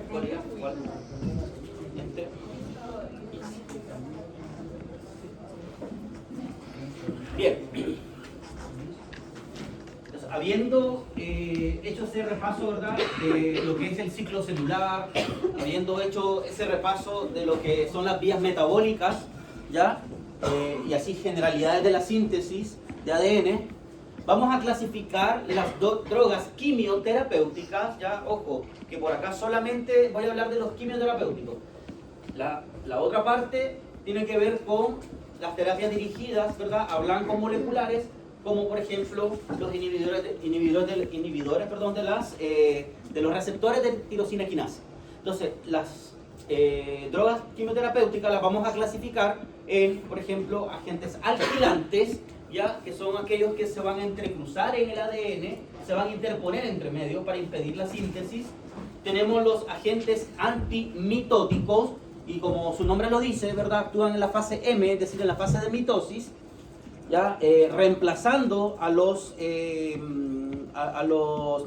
¿Cuál? Este. Bien. Entonces, habiendo hecho ese repaso, ¿verdad?, de lo que es el ciclo celular, habiendo hecho ese repaso de lo que son las vías metabólicas, ¿ya? Y así generalidades de la síntesis de ADN, vamos a clasificar las drogas quimioterapéuticas, ya, ojo, que por acá solamente voy a hablar de los quimioterapéuticos. La otra parte tiene que ver con las terapias dirigidas, ¿verdad?, a blancos moleculares, como por ejemplo los inhibidores de los receptores de tirosina quinasa. Entonces, las drogas quimioterapéuticas las vamos a clasificar en, por ejemplo, agentes alquilantes, ya, que son aquellos que se van a entrecruzar en el ADN, se van a interponer entre medio para impedir la síntesis. Tenemos los agentes antimitóticos, y como su nombre lo dice, ¿verdad?, actúan en la fase M, es decir, en la fase de mitosis, ya, reemplazando a los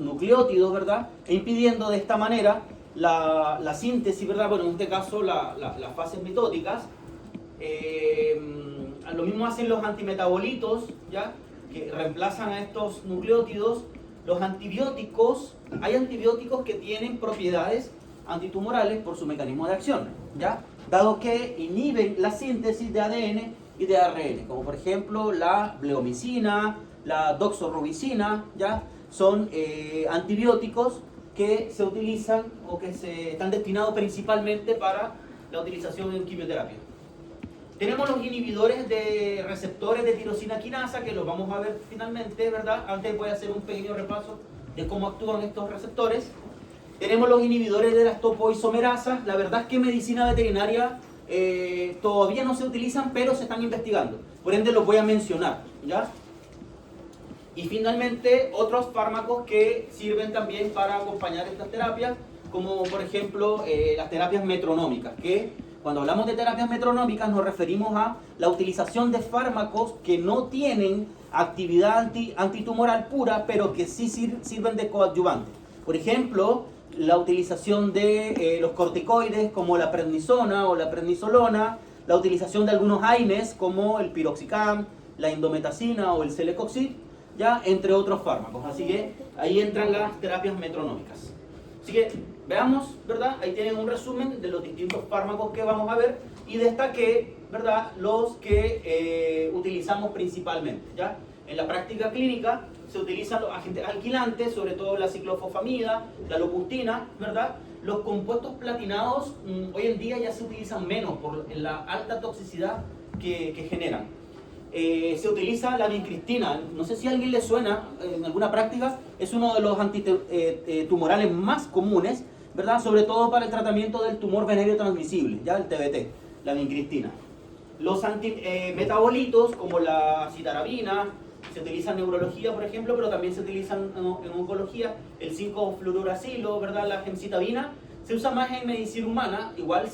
nucleótidos, ¿verdad?, e impidiendo de esta manera la síntesis, ¿verdad?, bueno, en este caso las fases mitóticas. Lo mismo hacen los antimetabolitos, ¿ya?, que reemplazan a estos nucleótidos. Los antibióticos, hay antibióticos que tienen propiedades antitumorales por su mecanismo de acción, ¿ya?, dado que inhiben la síntesis de ADN y de ARN, como por ejemplo la bleomicina, la doxorubicina, ¿ya?, son antibióticos que se utilizan o que están destinados principalmente para la utilización en quimioterapia. Tenemos los inhibidores de receptores de tirosina quinasa, que los vamos a ver finalmente, ¿verdad? Antes voy a hacer un pequeño repaso de cómo actúan estos receptores. Tenemos los inhibidores de las topoisomerasas. La verdad es que en medicina veterinaria todavía no se utilizan, pero se están investigando. Por ende los voy a mencionar, ¿ya? Y finalmente otros fármacos que sirven también para acompañar estas terapias, como por ejemplo las terapias metronómicas, que cuando hablamos de terapias metronómicas nos referimos a la utilización de fármacos que no tienen actividad antitumoral pura, pero que sí sirven de coadyuvante. Por ejemplo, la utilización de los corticoides como la prednisona o la prednisolona, la utilización de algunos AINES como el piroxicam, la indometacina o el celecoxib, ya, entre otros fármacos. Así que ahí entran las terapias metronómicas. Así que veamos, ¿verdad? Ahí tienen un resumen de los distintos fármacos que vamos a ver y destaqué, ¿verdad?, los que utilizamos principalmente, ¿ya? En la práctica clínica se utilizan los agentes alquilantes, sobre todo la ciclofosfamida, la lopustina, ¿verdad? Los compuestos platinados hoy en día ya se utilizan menos por la alta toxicidad que generan. Se utiliza la vincristina, no sé si a alguien le suena en alguna práctica, es uno de los antitumorales más comunes, ¿verdad?, sobre todo para el tratamiento del tumor venéreo transmisible, ya, el TBT, la vincristina. Los antimetabolitos como la citarabina se utiliza en neurología, por ejemplo, pero también se utilizan en oncología. El 5-fluoruracilo, ¿verdad?, la gemcitabina, se usa más en medicina humana. Igual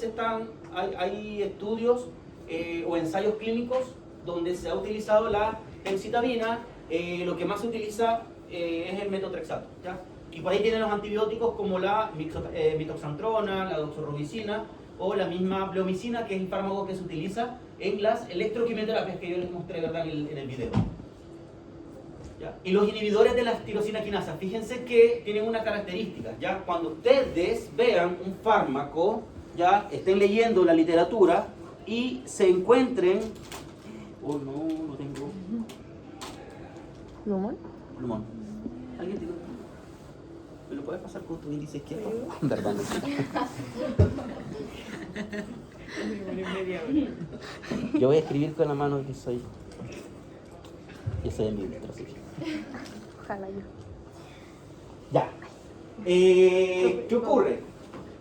hay estudios o ensayos clínicos donde se ha utilizado la gemcitabina. Lo que más se utiliza es el metotrexato, ¿ya? Y por ahí tienen los antibióticos como la mitoxantrona, la doxorubicina o la misma bleomicina, que es el fármaco que se utiliza en las electroquimioterapias que yo les mostré, ¿verdad?, en el video. ¿Ya? Y los inhibidores de la tirosina quinasa, fíjense que tienen una característica, ¿ya? Cuando ustedes vean un fármaco, ya, estén leyendo la literatura y se encuentren... Oh, no tengo... ¿Plumón? Plumón. ¿Alguien tiene un plumón? ¿Me lo puedes pasar con tu índice izquierdo? Perdón. Yo voy a escribir con la mano que soy ambidextro, así que... Ojalá yo. Ya. ¿Qué ocurre?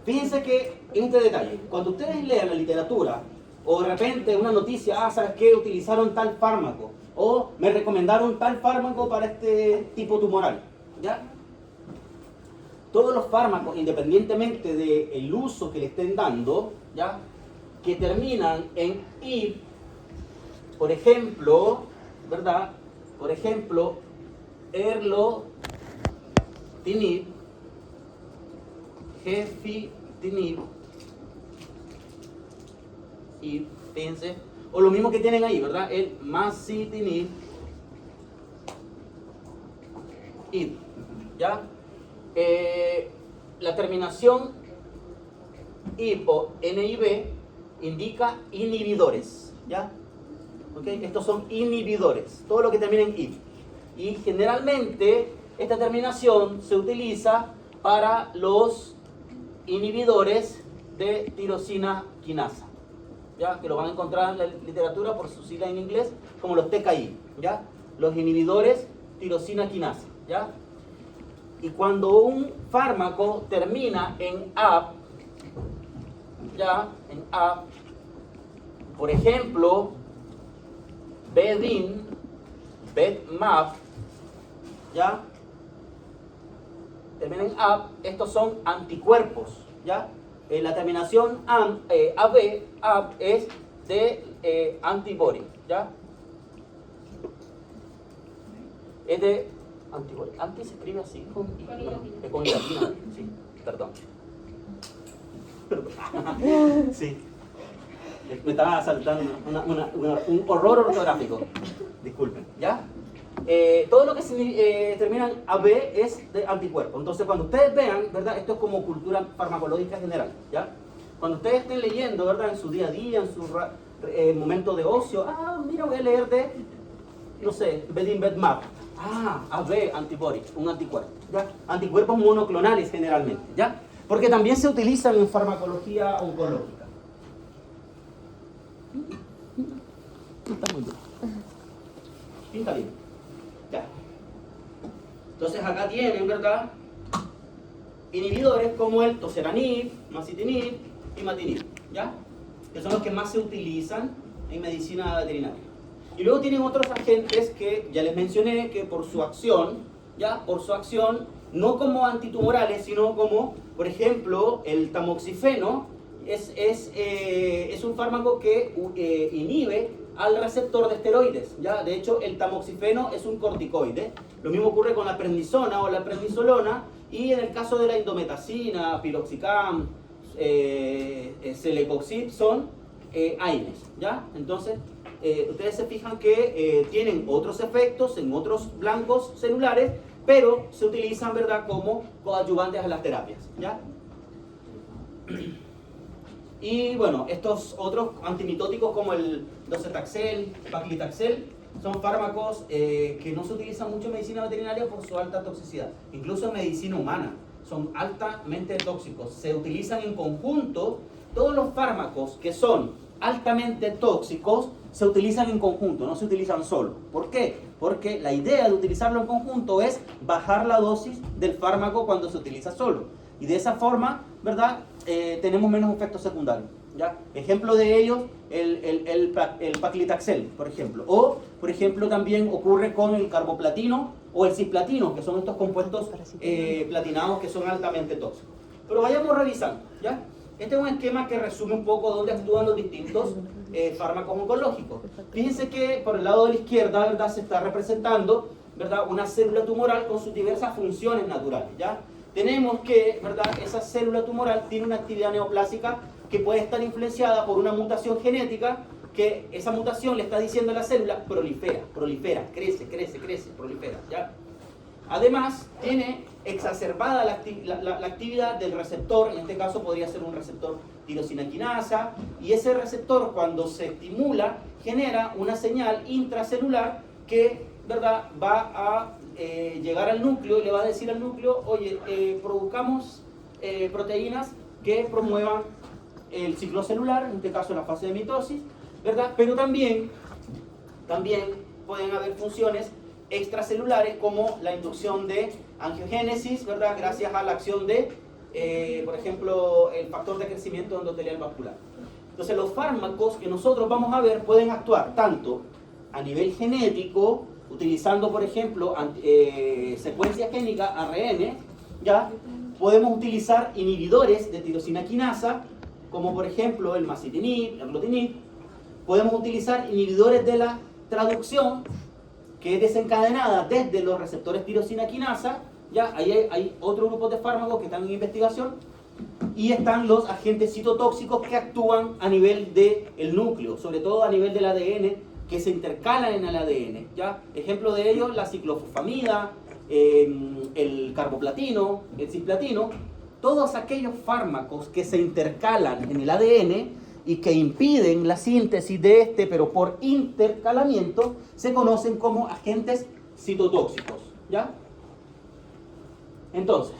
Fíjense que este detalle, cuando ustedes lean la literatura o de repente una noticia, ¿sabes qué? Utilizaron tal fármaco o me recomendaron tal fármaco para este tipo tumoral, ¿ya? Todos los fármacos, independientemente del uso que le estén dando, ¿ya?, que terminan en -ib, por ejemplo, ¿verdad?, por ejemplo, erlotinib, masitinib, y fíjense, o lo mismo que tienen ahí, ¿verdad? El masitinib, id, ¿ya? La terminación ib o nib indica inhibidores, ¿ya? ¿Okay? Estos son inhibidores, todo lo que termina en ib. Y generalmente esta terminación se utiliza para los inhibidores de tirosina quinasa, ¿ya? Que lo van a encontrar en la literatura por su sigla en inglés como los TKI, ¿ya? Los inhibidores tirosina quinasa, ¿ya? Y cuando un fármaco termina en AP, ¿ya? En AP, por ejemplo, Bedin, Bedmap, ¿ya? Termina en AP, estos son anticuerpos, ¿ya? La terminación AB, AP es de antibody, ¿ya? Es de antibody. Anti se escribe así, con latina, sí, perdón. Sí. Me estaba saltando un horror ortográfico. Disculpen, ¿ya? Todo lo que termina en AB es de anticuerpo. Entonces, cuando ustedes vean, ¿verdad? Esto es como cultura farmacológica general, ¿ya? Cuando ustedes estén leyendo, ¿verdad? En su día a día, en su momento de ocio, mira, voy a leer de, no sé, Bedin-Bedmap. AB, antibody, un anticuerpo, ¿ya? Anticuerpos monoclonales generalmente, ¿ya? Porque también se utilizan en farmacología oncológica. Está muy bien. Pinta bien. Ya. Entonces acá tienen, ¿verdad? Inhibidores como el toceranib, masitinib y imatinib, ¿ya? Que son los que más se utilizan en medicina veterinaria. Y luego tienen otros agentes que ya les mencioné que por su acción, ¿ya? Por su acción, no como antitumorales, sino como, por ejemplo, el tamoxifeno, es un fármaco que inhibe al receptor de esteroides, ¿ya? De hecho, el tamoxifeno es un corticoide. Lo mismo ocurre con la prednisona o la prednisolona, y en el caso de la indometacina, piroxicam, celecoxib, son AINES, ¿ya? Entonces, ustedes se fijan que tienen otros efectos en otros blancos celulares, pero se utilizan, ¿verdad?, como coadyuvantes a las terapias, ¿ya? Y bueno, estos otros antimitóticos como el docetaxel, paclitaxel, son fármacos que no se utilizan mucho en medicina veterinaria por su alta toxicidad. Incluso en medicina humana son altamente tóxicos. Se utilizan en conjunto. Todos los fármacos que son altamente tóxicos se utilizan en conjunto, no se utilizan solo. ¿Por qué? Porque la idea de utilizarlo en conjunto es bajar la dosis del fármaco cuando se utiliza solo. Y de esa forma, ¿verdad?, tenemos menos efectos secundarios, ¿ya? Ejemplo de ellos, el paclitaxel, por ejemplo. O, por ejemplo, también ocurre con el carboplatino o el cisplatino, que son estos compuestos platinados que son altamente tóxicos. Pero vayamos revisando, ¿ya? Este es un esquema que resume un poco dónde actúan los distintos fármacos oncológicos. Fíjense que por el lado de la izquierda, ¿verdad?, se está representando, ¿verdad?, una célula tumoral con sus diversas funciones naturales, ¿ya? Tenemos que, ¿verdad?, esa célula tumoral tiene una actividad neoplásica que puede estar influenciada por una mutación genética, que esa mutación le está diciendo a la célula: prolifera, prolifera, crece, crece, crece, prolifera, ¿ya? Además, tiene exacerbada la actividad del receptor, en este caso podría ser un receptor tirosina quinasa, y ese receptor, cuando se estimula, genera una señal intracelular que, ¿verdad?, va a llegar al núcleo y le va a decir al núcleo: oye, produzcamos proteínas que promuevan el ciclo celular, en este caso la fase de mitosis, ¿verdad? Pero también pueden haber funciones extracelulares como la inducción de angiogénesis, ¿verdad?, gracias a la acción de, por ejemplo, el factor de crecimiento endotelial vascular. Entonces, los fármacos que nosotros vamos a ver pueden actuar tanto a nivel genético, utilizando, por ejemplo, secuencia génica, ARN, ¿ya? Podemos utilizar inhibidores de tirosina quinasa, como por ejemplo el masitinib, el glutinib. Podemos utilizar inhibidores de la traducción, que es desencadenada desde los receptores tirosina quinasa, ¿ya? Ahí hay otro grupo de fármacos que están en investigación. Y están los agentes citotóxicos que actúan a nivel del núcleo, sobre todo a nivel del ADN, que se intercalan en el ADN. ¿Ya? Ejemplo de ellos, la ciclofosfamida, el carboplatino, el cisplatino, todos aquellos fármacos que se intercalan en el ADN y que impiden la síntesis de este, pero por intercalamiento, se conocen como agentes citotóxicos. ¿Ya? Entonces,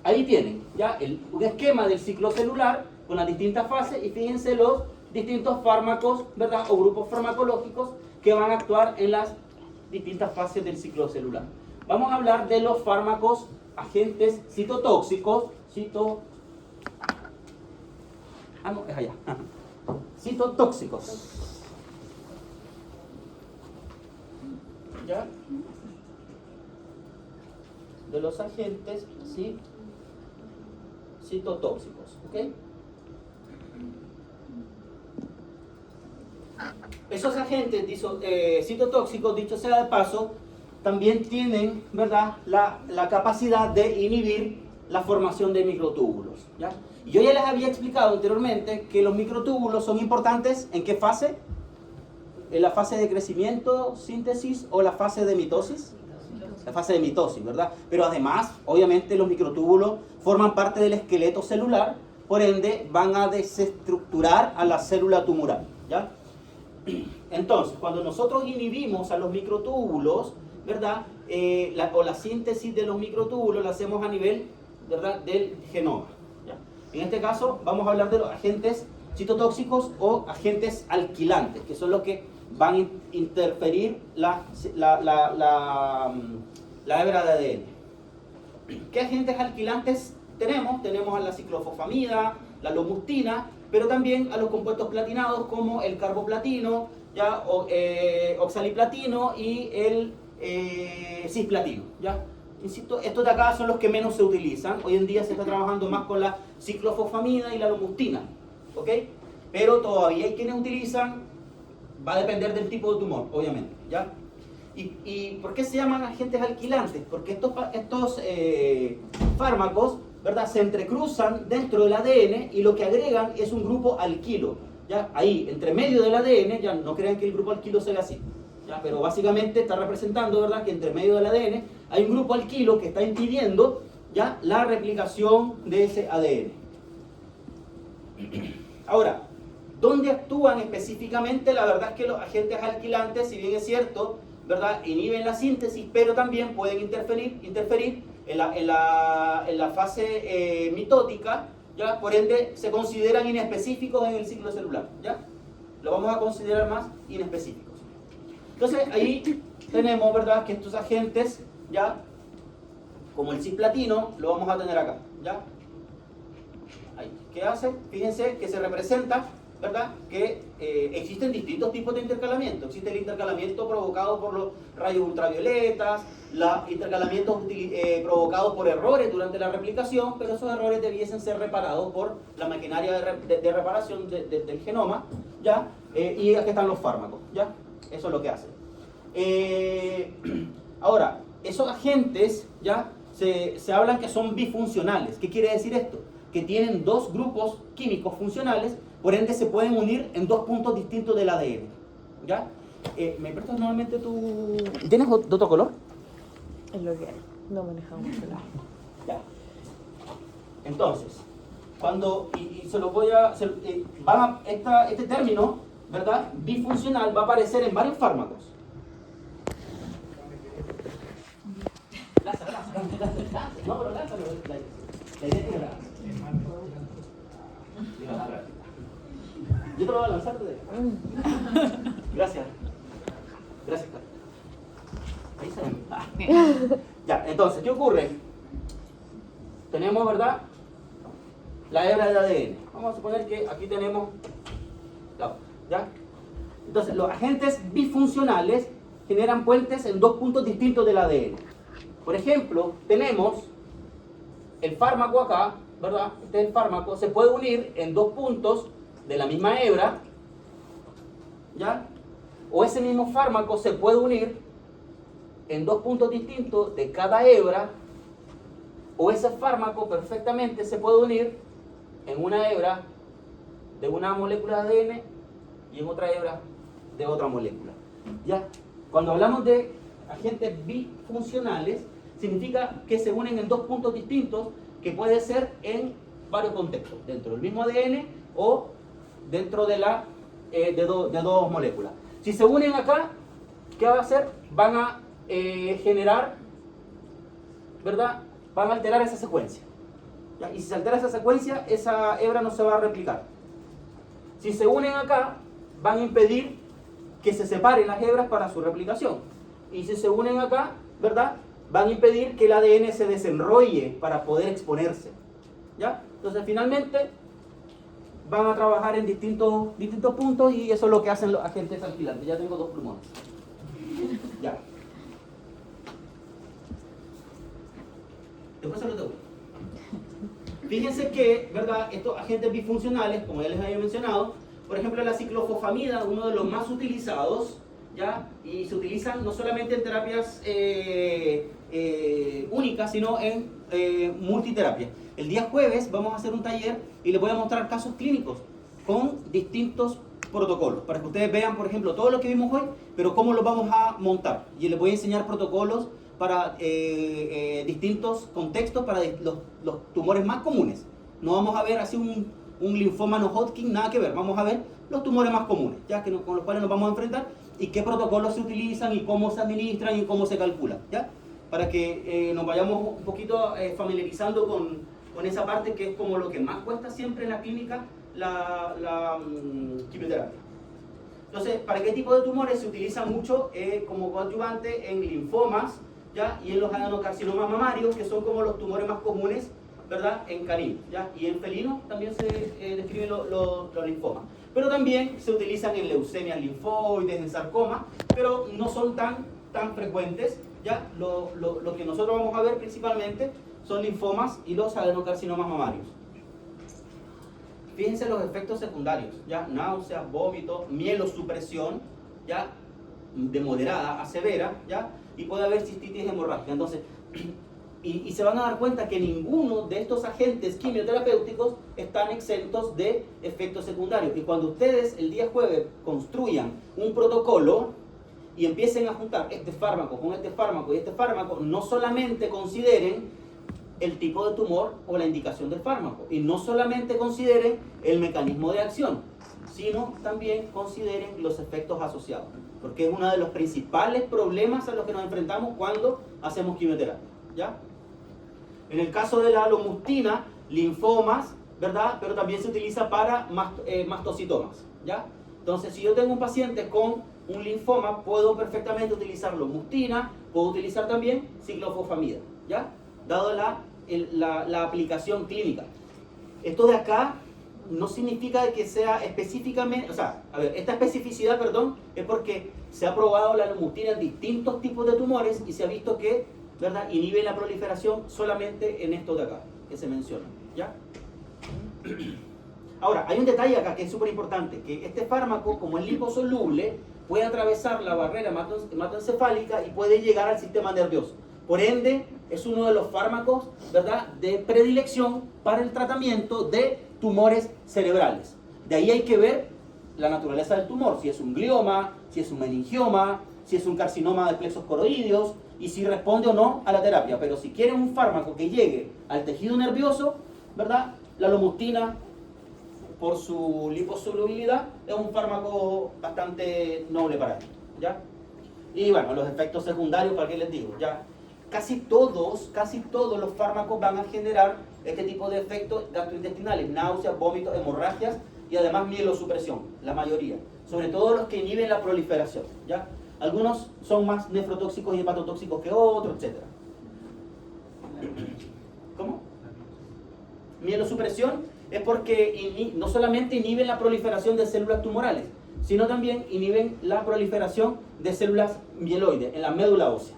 ahí tienen ya un esquema del ciclo celular con las distintas fases y fíjense los distintos fármacos, ¿verdad? O grupos farmacológicos que van a actuar en las distintas fases del ciclo celular. Vamos a hablar de los fármacos agentes citotóxicos, citotóxicos. ¿Ya? De los agentes citotóxicos, ¿ok? Esos agentes citotóxicos, dicho sea de paso, también tienen, ¿verdad?, la capacidad de inhibir la formación de microtúbulos, ¿ya? Y yo ya les había explicado anteriormente que los microtúbulos son importantes ¿en qué fase? ¿En la fase de crecimiento, síntesis o la fase de mitosis? La fase de mitosis, ¿verdad? Pero además, obviamente, los microtúbulos forman parte del esqueleto celular, por ende, van a desestructurar a la célula tumoral, ¿ya? Entonces, cuando nosotros inhibimos a los microtúbulos, ¿verdad? La síntesis de los microtúbulos la hacemos a nivel, ¿verdad?, del genoma, ¿ya? En este caso, vamos a hablar de los agentes citotóxicos o agentes alquilantes, que son los que van a interferir la hebra de ADN. ¿Qué agentes alquilantes tenemos? Tenemos a la ciclofosfamida, la lomustina, pero también a los compuestos platinados como el carboplatino, ¿ya? Oxaliplatino y el cisplatino, ¿ya? Insisto, estos de acá son los que menos se utilizan. Hoy en día se está trabajando más con la ciclofosfamida y la lomustina, ¿ok? Pero todavía hay quienes utilizan, va a depender del tipo de tumor, obviamente, ¿ya? ¿Y por qué se llaman agentes alquilantes? Porque estos fármacos, ¿verdad?, se entrecruzan dentro del ADN y lo que agregan es un grupo alquilo, ¿ya? Ahí, entre medio del ADN, ya no crean que el grupo alquilo sea así, ¿ya? Pero básicamente está representando, ¿verdad?, que entre medio del ADN hay un grupo alquilo que está impidiendo, ¿ya?, la replicación de ese ADN. Ahora, ¿dónde actúan específicamente? La verdad es que los agentes alquilantes, si bien es cierto, ¿verdad?, inhiben la síntesis, pero también pueden interferir en la fase mitótica, ¿ya? Por ende, se consideran inespecíficos en el ciclo celular, ¿ya? Lo vamos a considerar más inespecíficos. Entonces, ahí tenemos, ¿verdad?, que estos agentes, ¿ya?, como el cisplatino, lo vamos a tener acá, ¿ya? Ahí. ¿Qué hace? Fíjense que se representa, ¿verdad?, que existen distintos tipos de intercalamiento. Existe el intercalamiento provocado por los rayos ultravioletas, los intercalamientos provocados por errores durante la replicación, pero esos errores debiesen ser reparados por la maquinaria de reparación del genoma, ¿ya? Y aquí están los fármacos, ¿ya? Eso es lo que hacen. Ahora, esos agentes, ¿ya?, se hablan que son bifuncionales. ¿Qué quiere decir esto? Que tienen dos grupos químicos funcionales, por ende se pueden unir en dos puntos distintos del ADN, ¿ya? ¿Me prestas nuevamente tu...? ¿Tienes de otro color? Es lo que hay, no manejamos mucho la... Ya. Entonces, cuando, y se lo voy a... este término, ¿verdad?, bifuncional va a aparecer en varios fármacos. Lázalo. No, pero lázalo. La idea es que yo te lo voy a lanzar de... Gracias. Gracias, Carlos. Ahí se Ya, entonces, ¿qué ocurre? Tenemos, ¿verdad?, la hebra del ADN. Vamos a suponer que aquí tenemos la otra, ¿ya? Entonces, los agentes bifuncionales generan puentes en dos puntos distintos del ADN. Por ejemplo, tenemos el fármaco acá, ¿verdad? Este fármaco se puede unir en dos puntos de la misma hebra, ¿ya? O ese mismo fármaco se puede unir en dos puntos distintos de cada hebra, o ese fármaco perfectamente se puede unir en una hebra de una molécula de ADN y en otra hebra de otra molécula. ¿Ya? Cuando hablamos de agentes bifuncionales, significa que se unen en dos puntos distintos, que puede ser en varios contextos, dentro del mismo ADN o dentro de, de dos moléculas. Si se unen acá, ¿qué va a hacer? Van a generar, ¿verdad? Van a alterar esa secuencia. ¿Ya? Y si se altera esa secuencia, esa hebra no se va a replicar. Si se unen acá, van a impedir que se separen las hebras para su replicación. Y si se unen acá, ¿verdad? Van a impedir que el ADN se desenrolle para poder exponerse. ¿Ya? Entonces, finalmente, van a trabajar en distintos puntos y eso es lo que hacen los agentes alquilantes. Ya tengo 2 plumones. Ya. Después se los doy. Fíjense que, ¿verdad? Estos agentes bifuncionales, como ya les había mencionado, por ejemplo, la ciclofosfamida, uno de los más utilizados, ¿ya? Y se utilizan no solamente en terapias únicas, sino en multiterapia. El día jueves vamos a hacer un taller y les voy a mostrar casos clínicos con distintos protocolos, para que ustedes vean, por ejemplo, todo lo que vimos hoy, pero cómo lo vamos a montar. Y les voy a enseñar protocolos para distintos contextos, para los tumores más comunes. No vamos a ver así un linfoma no Hodgkin, nada que ver. Vamos a ver los tumores más comunes, ya que con los cuales nos vamos a enfrentar, y qué protocolos se utilizan y cómo se administran y cómo se calculan, ¿ya? Para que nos vayamos un poquito familiarizando con esa parte que es como lo que más cuesta siempre en la clínica, la quimioterapia. Entonces, ¿para qué tipo de tumores se utiliza mucho como coadyuvante? En linfomas, ¿ya? Y en los adenocarcinomas mamarios, que son como los tumores más comunes, ¿verdad? En caninos, ¿ya? Y en felinos también se describen los linfomas. Pero también se utilizan en leucemias linfoides, en sarcoma, pero no son tan frecuentes, ¿ya? Lo que nosotros vamos a ver principalmente son linfomas y los adenocarcinomas mamarios. Fíjense los efectos secundarios, ¿ya? Náuseas, vómitos, mielosupresión, ¿ya? De moderada a severa, ¿ya? Y puede haber cistitis hemorrágica. Entonces, y se van a dar cuenta que ninguno de estos agentes quimioterapéuticos están exentos de efectos secundarios. Y cuando ustedes el día jueves construyan un protocolo y empiecen a juntar este fármaco con este fármaco y este fármaco, no solamente consideren el tipo de tumor o la indicación del fármaco, y no solamente consideren el mecanismo de acción, sino también consideren los efectos asociados, porque es uno de los principales problemas a los que nos enfrentamos cuando hacemos quimioterapia, ¿ya? En el caso de la alomustina, linfomas, ¿verdad? Pero también se utiliza para mastocitomas, ¿ya? Entonces, si yo tengo un paciente con un linfoma, puedo perfectamente utilizar alomustina, puedo utilizar también ciclofosfamida, ¿ya? Dado la aplicación clínica. Esto de acá no significa que sea específicamente, o sea, a ver, esta especificidad, perdón, es porque se ha probado la alomustina en distintos tipos de tumores y se ha visto que, ¿verdad?, inhibe la proliferación solamente en estos de acá, que se mencionan, ¿ya? Ahora, hay un detalle acá que es súper importante, que este fármaco, como es liposoluble, puede atravesar la barrera hematoencefálica y puede llegar al sistema nervioso. Por ende, es uno de los fármacos, ¿verdad?, de predilección para el tratamiento de tumores cerebrales. De ahí hay que ver la naturaleza del tumor, si es un glioma, si es un meningioma, si es un carcinoma de plexos coroideos, y si responde o no a la terapia. Pero si quieren un fármaco que llegue al tejido nervioso, ¿verdad?, la alomustina, por su liposolubilidad, es un fármaco bastante noble para ello, ¿ya? Y bueno, los efectos secundarios, ¿para qué les digo? Ya casi todos los fármacos van a generar este tipo de efectos gastrointestinales: náuseas, vómitos, hemorragias y además mielosupresión, la mayoría. Sobre todo los que inhiben la proliferación, ¿ya? Algunos son más nefrotóxicos y hepatotóxicos que otros, etc. ¿Cómo? Mielosupresión es porque no solamente inhiben la proliferación de células tumorales, sino también inhiben la proliferación de células mieloides en la médula ósea,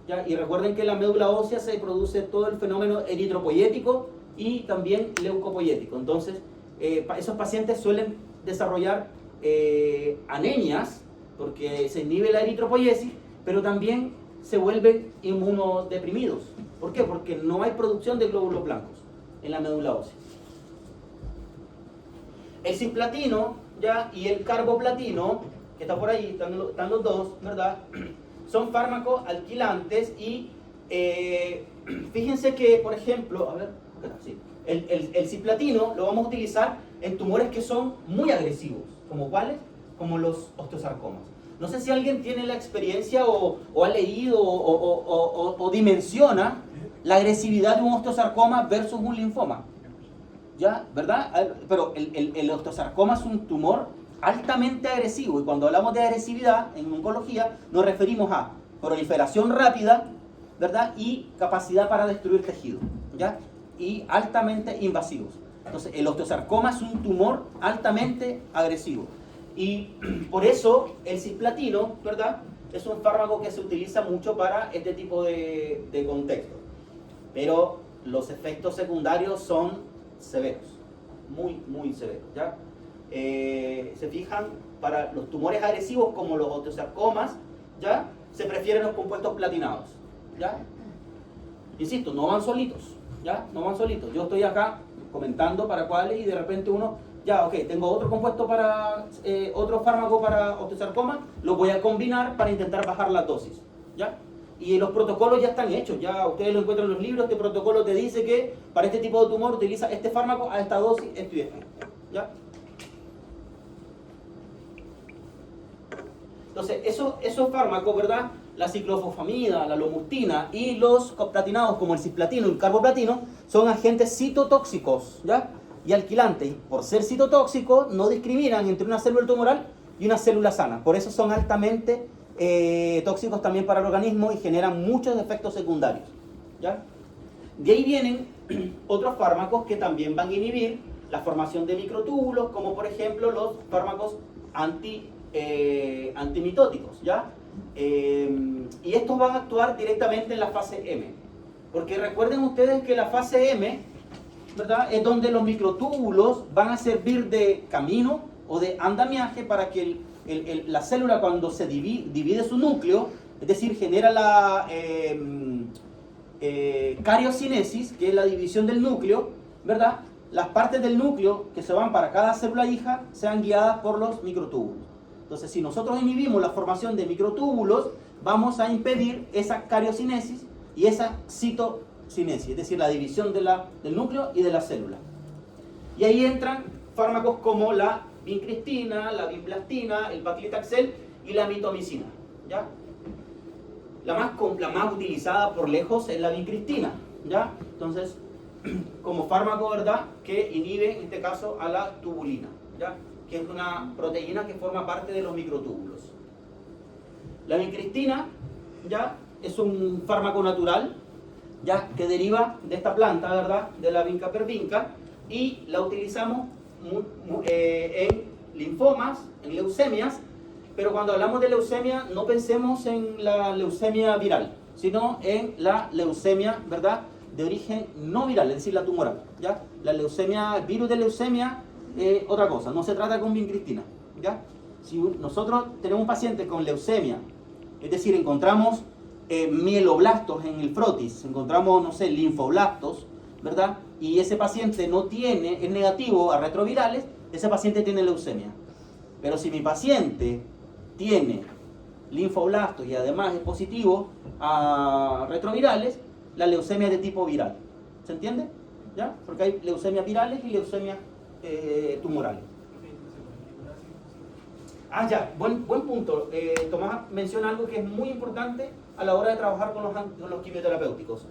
¿ya? Y recuerden que en la médula ósea se produce todo el fenómeno eritropoyético y también leucopoyético. Entonces, esos pacientes suelen desarrollar anemias, porque se inhibe la eritropoyesis, pero también se vuelven inmunodeprimidos. ¿Por qué? Porque no hay producción de glóbulos blancos en la médula ósea. El cisplatino, ¿ya? Y el carboplatino, que está por ahí, están los dos, ¿verdad? Son fármacos alquilantes y fíjense que, por ejemplo, a ver, sí, el cisplatino lo vamos a utilizar en tumores que son muy agresivos, como cuáles, como los osteosarcomas. No sé si alguien tiene la experiencia o ha leído o dimensiona la agresividad de un osteosarcoma versus un linfoma. ¿Ya? ¿Verdad? Pero el osteosarcoma es un tumor altamente agresivo, y cuando hablamos de agresividad en oncología nos referimos a proliferación rápida, ¿verdad? Y capacidad para destruir tejido, ¿ya? Y altamente invasivos. Entonces el osteosarcoma es un tumor altamente agresivo, y por eso el cisplatino, ¿verdad? Es un fármaco que se utiliza mucho para este tipo de contextos, pero los efectos secundarios son severos, muy severos, ¿ya? Se fijan, para los tumores agresivos como los osteosarcomas, ¿ya? Se prefieren los compuestos platinados, ¿ya? Insisto, no van solitos, ¿ya? No van solitos. Yo estoy acá comentando para cuáles y de repente uno, ya, ok, tengo otro compuesto para, otro fármaco para osteosarcoma, lo voy a combinar para intentar bajar la dosis, ¿ya? Y los protocolos ya están hechos, ya ustedes lo encuentran en los libros. Este protocolo te dice que para este tipo de tumor utiliza este fármaco a esta dosis, esto y esto, ¿ya? Entonces, esos fármacos, ¿verdad? La ciclofosfamida, la lomustina y los coplatinados como el cisplatino y el carboplatino son agentes citotóxicos, ¿ya? Y alquilantes. Y por ser citotóxicos no discriminan entre una célula tumoral y una célula sana. Por eso son altamente tóxicos también para el organismo y generan muchos efectos secundarios, ¿ya? De ahí vienen otros fármacos que también van a inhibir la formación de microtúbulos, como por ejemplo los fármacos antimitóticos, ¿ya? Y estos van a actuar directamente en la fase M, porque recuerden ustedes que la fase M, ¿verdad?, es donde los microtúbulos van a servir de camino o de andamiaje para que la célula, cuando se divide su núcleo, es decir, genera la cariocinesis, que es la división del núcleo, ¿verdad? Las partes del núcleo que se van para cada célula hija sean guiadas por los microtúbulos. Entonces, si nosotros inhibimos la formación de microtúbulos, vamos a impedir esa cariocinesis y esa citocinesis, es decir, la división del núcleo y de la célula. Y ahí entran fármacos como la vincristina, la vinblastina, el paclitaxel y la mitomicina, ¿ya? La más utilizada por lejos es la vincristina, ¿ya? Entonces, como fármaco, ¿verdad?, que inhibe, en este caso, a la tubulina, ¿ya?, que es una proteína que forma parte de los microtúbulos. La vincristina, ¿ya?, es un fármaco natural, ¿ya?, que deriva de esta planta, ¿verdad?, de la vinca pervinca, y la utilizamos en linfomas, en leucemias, pero cuando hablamos de leucemia no pensemos en la leucemia viral, sino en la leucemia, ¿verdad?, de origen no viral, es decir, la tumoral, ¿ya? La leucemia, el virus de leucemia, otra cosa, no se trata con vincristina, ¿ya? Si nosotros tenemos un paciente con leucemia, es decir, encontramos mieloblastos en el frotis, encontramos, no sé, linfoblastos, ¿verdad?, y ese paciente no tiene, es negativo a retrovirales, ese paciente tiene leucemia. Pero si mi paciente tiene linfoblastos y además es positivo a retrovirales, la leucemia es de tipo viral. ¿Se entiende? ¿Ya? Porque hay leucemias virales y leucemias tumorales. Ah, ya, buen punto. Tomás menciona algo que es muy importante a la hora de trabajar con los quimioterapéuticos.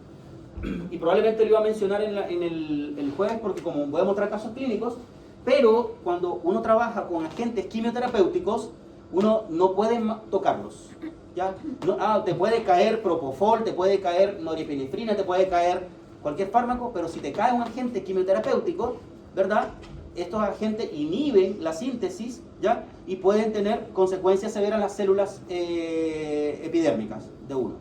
Y probablemente lo iba a mencionar en el jueves, porque como voy a mostrar casos clínicos, pero cuando uno trabaja con agentes quimioterapéuticos, uno no puede tocarlos, ¿ya? No, te puede caer propofol, te puede caer norepinefrina, te puede caer cualquier fármaco, pero si te cae un agente quimioterapéutico, ¿verdad?, estos agentes inhiben la síntesis, ¿ya?, y pueden tener consecuencias severas en las células epidérmicas de uno,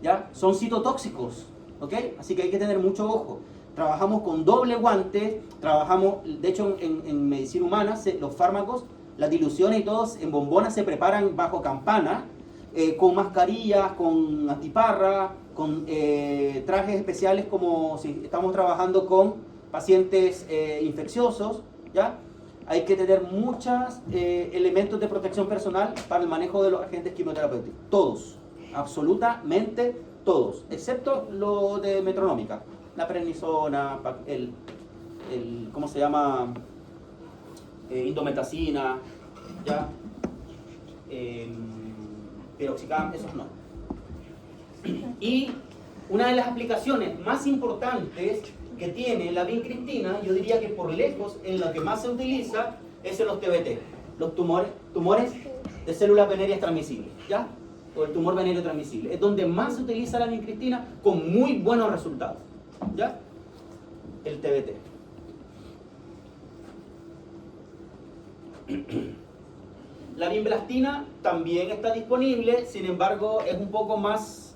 ¿ya? Son citotóxicos, ¿ok? Así que hay que tener mucho ojo. Trabajamos con doble guante, trabajamos, de hecho en medicina humana, los fármacos, las diluciones y todos en bombonas se preparan bajo campana, con mascarillas, con antiparra, con trajes especiales, como si estamos trabajando con pacientes infecciosos, ¿ya? hay que tener muchos elementos de protección personal para el manejo de los agentes quimioterapéuticos. Todos, absolutamente todos, excepto lo de metronómica, la prednisona, ¿cómo se llama? Indometacina, ¿ya? Piroxicam, esos no. Y una de las aplicaciones más importantes que tiene la vincristina, yo diría que por lejos en lo que más se utiliza es en los TBT, los tumores de células venéreas transmisibles, ¿ya? O el tumor venéreo transmisible, es donde más se utiliza la vincristina con muy buenos resultados, ¿ya? El TBT. La vinblastina también está disponible, sin embargo es un poco más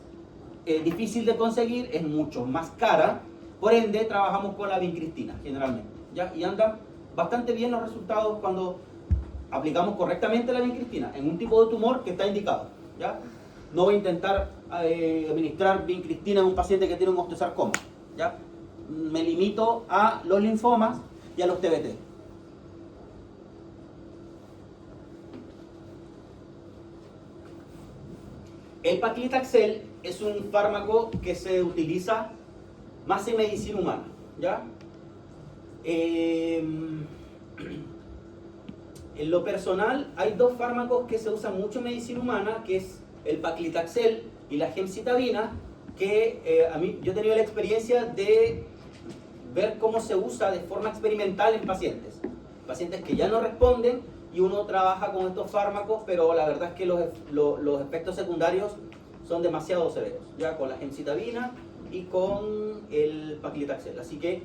difícil de conseguir, es mucho más cara, por ende trabajamos con la vincristina generalmente, ¿ya? Y andan bastante bien los resultados cuando aplicamos correctamente la vincristina en un tipo de tumor que está indicado, ¿ya? No voy a intentar administrar vincristina en un paciente que tiene un osteosarcoma, ¿ya? Me limito a los linfomas y a los TBT. El paclitaxel es un fármaco que se utiliza más en medicina humana, ¿ya? En lo personal, hay dos fármacos que se usan mucho en medicina humana, que es el paclitaxel y la gemcitabina, que yo he tenido la experiencia de ver cómo se usa de forma experimental en pacientes que ya no responden, y uno trabaja con estos fármacos, pero la verdad es que los efectos secundarios son demasiado severos, ya con la gemcitabina y con el paclitaxel. Así que,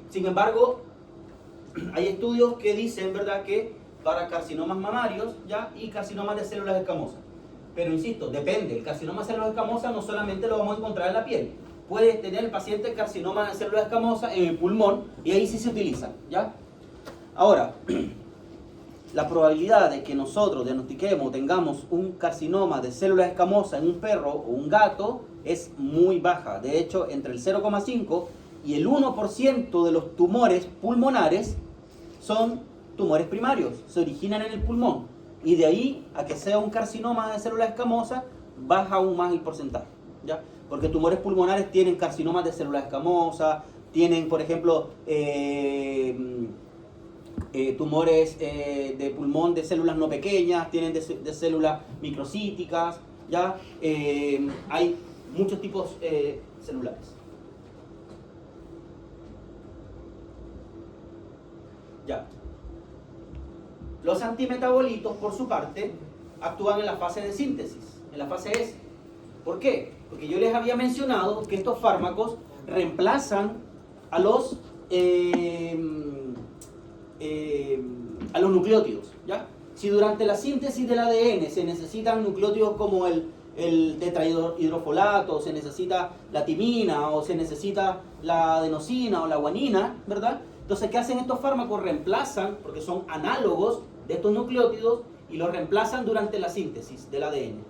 sin embargo, hay estudios que dicen, ¿verdad?, que para carcinomas mamarios, ya, y carcinomas de células escamosas. Pero insisto, depende. El carcinoma de células escamosas no solamente lo vamos a encontrar en la piel. Puede tener el paciente carcinoma de células escamosas en el pulmón, y ahí sí se utiliza, ¿ya? Ahora, la probabilidad de que nosotros diagnostiquemos o tengamos un carcinoma de células escamosas en un perro o un gato es muy baja. De hecho, entre el 0,5 y el 1% de los tumores pulmonares son tumores primarios, se originan en el pulmón. Y de ahí a que sea un carcinoma de células escamosas, baja aún más el porcentaje, ¿ya? Porque tumores pulmonares tienen carcinomas de células escamosas, tienen, por ejemplo, tumores de pulmón de células no pequeñas, tienen de células microcíticas, ¿ya? Hay muchos tipos celulares. Ya. Los antimetabolitos, por su parte, actúan en la fase de síntesis, en la fase S. ¿Por qué? Porque yo les había mencionado que estos fármacos reemplazan a los nucleótidos, ¿ya? Si durante la síntesis del ADN se necesitan nucleótidos como el tetrahidrofolato, o se necesita la timina, o se necesita la adenosina o la guanina, ¿verdad? Entonces, ¿qué hacen estos fármacos? Reemplazan, porque son análogos de estos nucleótidos, y los reemplazan durante la síntesis del ADN,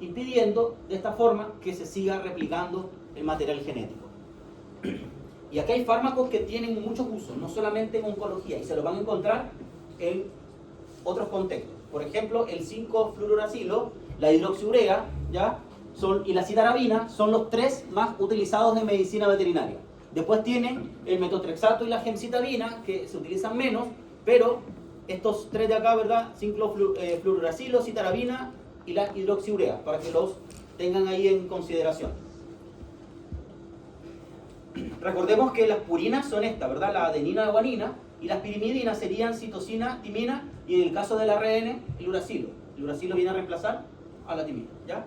impidiendo de esta forma que se siga replicando el material genético. Y aquí hay fármacos que tienen muchos usos, no solamente en oncología, y se los van a encontrar en otros contextos. Por ejemplo, el 5-fluoruracilo, la hidroxiurea, ¿ya? Y la citarabina son los tres más utilizados en medicina veterinaria. Después tienen el metotrexato y la gemcitabina, que se utilizan menos, pero estos tres de acá, ¿verdad? 5-fluoruracilo, citarabina y la hidroxiurea, para que los tengan ahí en consideración. Recordemos que las purinas son estas, ¿verdad? La adenina, la guanina, y las pirimidinas serían citosina, timina, y en el caso del ARN, el uracilo. El uracilo viene a reemplazar a la timina, ¿ya?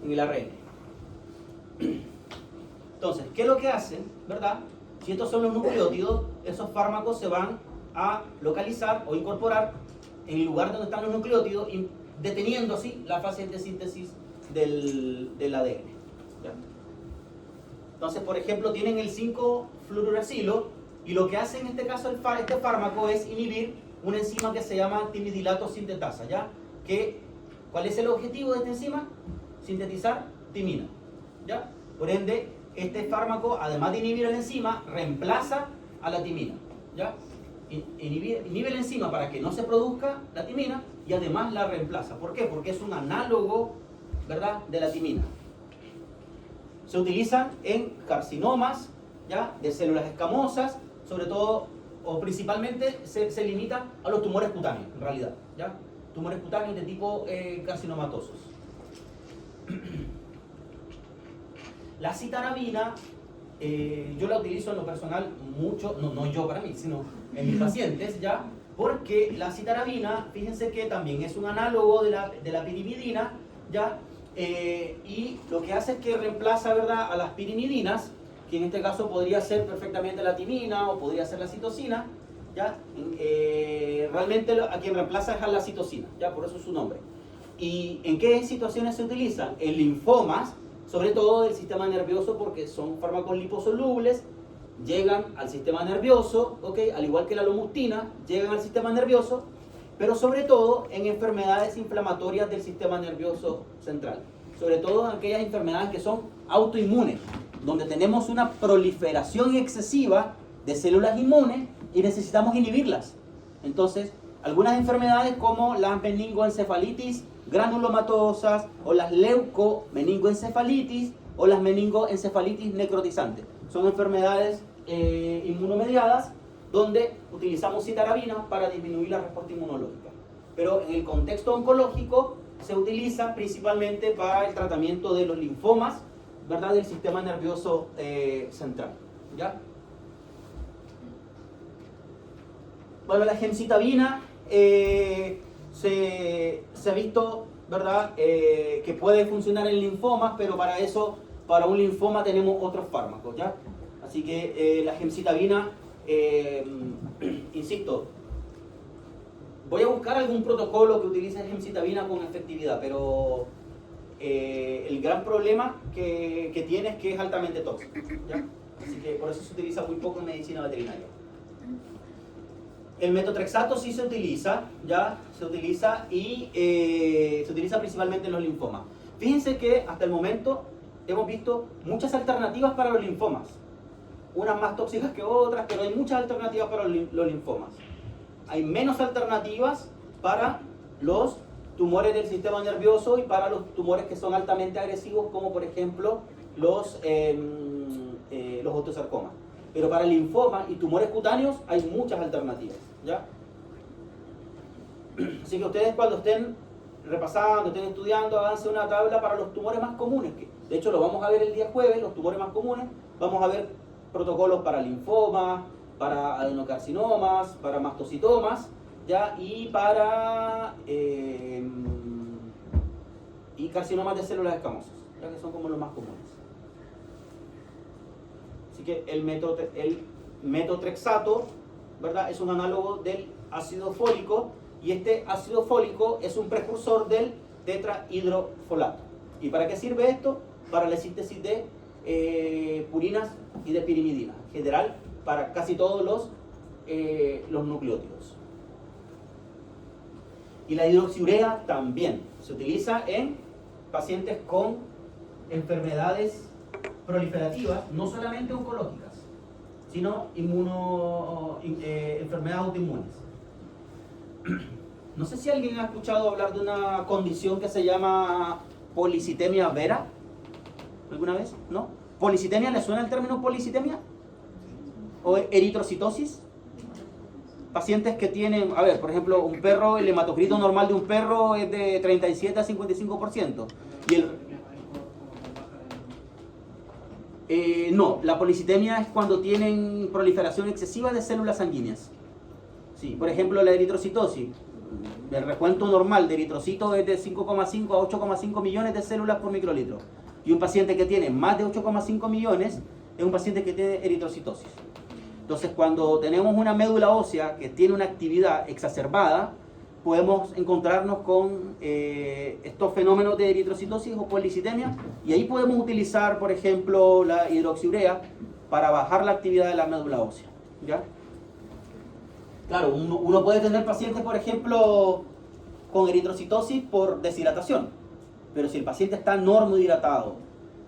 En el ARN. Entonces, ¿qué es lo que hacen, verdad? Si estos son los nucleótidos, esos fármacos se van a localizar o incorporar en el lugar donde están los nucleótidos, deteniendo así la fase de síntesis del ADN, ¿ya? Entonces, por ejemplo, tienen el 5-fluoruracilo, y lo que hace en este caso este fármaco es inhibir una enzima que se llama timidilato sintetasa, ¿ya? ¿Cuál es el objetivo de esta enzima? Sintetizar timina, ¿ya? Por ende, este fármaco, además de inhibir la enzima, reemplaza a la timina. ¿ya? Inhibe la enzima para que no se produzca la timina y además la reemplaza. ¿Por qué? Porque es un análogo, ¿verdad?, de la timina. Se utilizan en carcinomas, ¿ya?, de células escamosas, sobre todo o principalmente se limita a los tumores cutáneos, en realidad, ¿ya? Tumores cutáneos de tipo carcinomatosos. La citarabina, yo la utilizo en lo personal mucho, no yo para mí, sino en mis pacientes, ¿ya? Porque la citarabina, fíjense que también es un análogo de la pirimidina, ¿ya? Y lo que hace es que reemplaza, ¿verdad?, a las pirimidinas, que en este caso podría ser perfectamente la timina o podría ser la citosina, ¿ya? Realmente a quien reemplaza es a la citosina, ¿ya? Por eso es su nombre. ¿Y en qué situaciones se utilizan? En linfomas, sobre todo del sistema nervioso, porque son fármacos liposolubles, llegan al sistema nervioso, ¿ok? Al igual que la lomustina, llegan al sistema nervioso, pero sobre todo en enfermedades inflamatorias del sistema nervioso central. Sobre todo en aquellas enfermedades que son autoinmunes, donde tenemos una proliferación excesiva de células inmunes y necesitamos inhibirlas. Entonces, algunas enfermedades como las meningoencefalitis granulomatosas o las leucomeningoencefalitis o las meningoencefalitis necrotizantes. Son enfermedades inmunomediadas donde utilizamos citarabina para disminuir la respuesta inmunológica. Pero en el contexto oncológico se utiliza principalmente para el tratamiento de los linfomas, ¿verdad?, del sistema nervioso central, ¿ya? Bueno, la gemcitabina se ha visto, ¿verdad?, que puede funcionar en linfomas, pero para eso, para un linfoma tenemos otros fármacos, ¿ya? Así que la gemcitabina, insisto, voy a buscar algún protocolo que utilice gemcitabina con efectividad, pero el gran problema que tiene es que es altamente tóxico, ¿ya? Así que por eso se utiliza muy poco en medicina veterinaria. El metotrexato sí se utiliza, ¿ya? Se utiliza y se utiliza principalmente en los linfomas. Fíjense que hasta el momento hemos visto muchas alternativas para los linfomas. Unas más tóxicas que otras, pero hay muchas alternativas para los linfomas. Hay menos alternativas para los tumores del sistema nervioso y para los tumores que son altamente agresivos, como por ejemplo los osteosarcomas. Pero para linfomas y tumores cutáneos hay muchas alternativas, ¿ya? Así que ustedes cuando estén repasando, estén estudiando, háganse una tabla para los tumores más comunes. Que de hecho lo vamos a ver el día jueves, los tumores más comunes. Vamos a ver protocolos para linfomas, para adenocarcinomas, para mastocitomas, ¿ya? Y para y carcinomas de células escamosas, ya que son como los más comunes. Así que el metotrexato, ¿verdad?, es un análogo del ácido fólico, y este ácido fólico es un precursor del tetrahidrofolato. ¿Y para qué sirve esto? Para la síntesis de purinas y de pirimidinas, en general para casi todos los nucleótidos. Y la hidroxiurea también se utiliza en pacientes con enfermedades proliferativas, no solamente oncológicas, sino enfermedades autoinmunes. No sé si alguien ha escuchado hablar de una condición que se llama policitemia vera. ¿Alguna vez? ¿No? ¿Policitemia? ¿Le suena el término policitemia? ¿O eritrocitosis? Pacientes que tienen, a ver, por ejemplo, un perro, el hematocrito normal de un perro es de 37 a 55%. Y no, la policitemia es cuando tienen proliferación excesiva de células sanguíneas. Sí, por ejemplo, la eritrocitosis. El recuento normal de eritrocitos es de 5,5 a 8,5 millones de células por microlitro. Y un paciente que tiene más de 8,5 millones es un paciente que tiene eritrocitosis. Entonces, cuando tenemos una médula ósea que tiene una actividad exacerbada, podemos encontrarnos con estos fenómenos de eritrocitosis o policitemia, y ahí podemos utilizar, por ejemplo, la hidroxiurea para bajar la actividad de la médula ósea, ¿ya? Claro, uno puede tener pacientes, por ejemplo, con eritrocitosis por deshidratación, pero si el paciente está normohidratado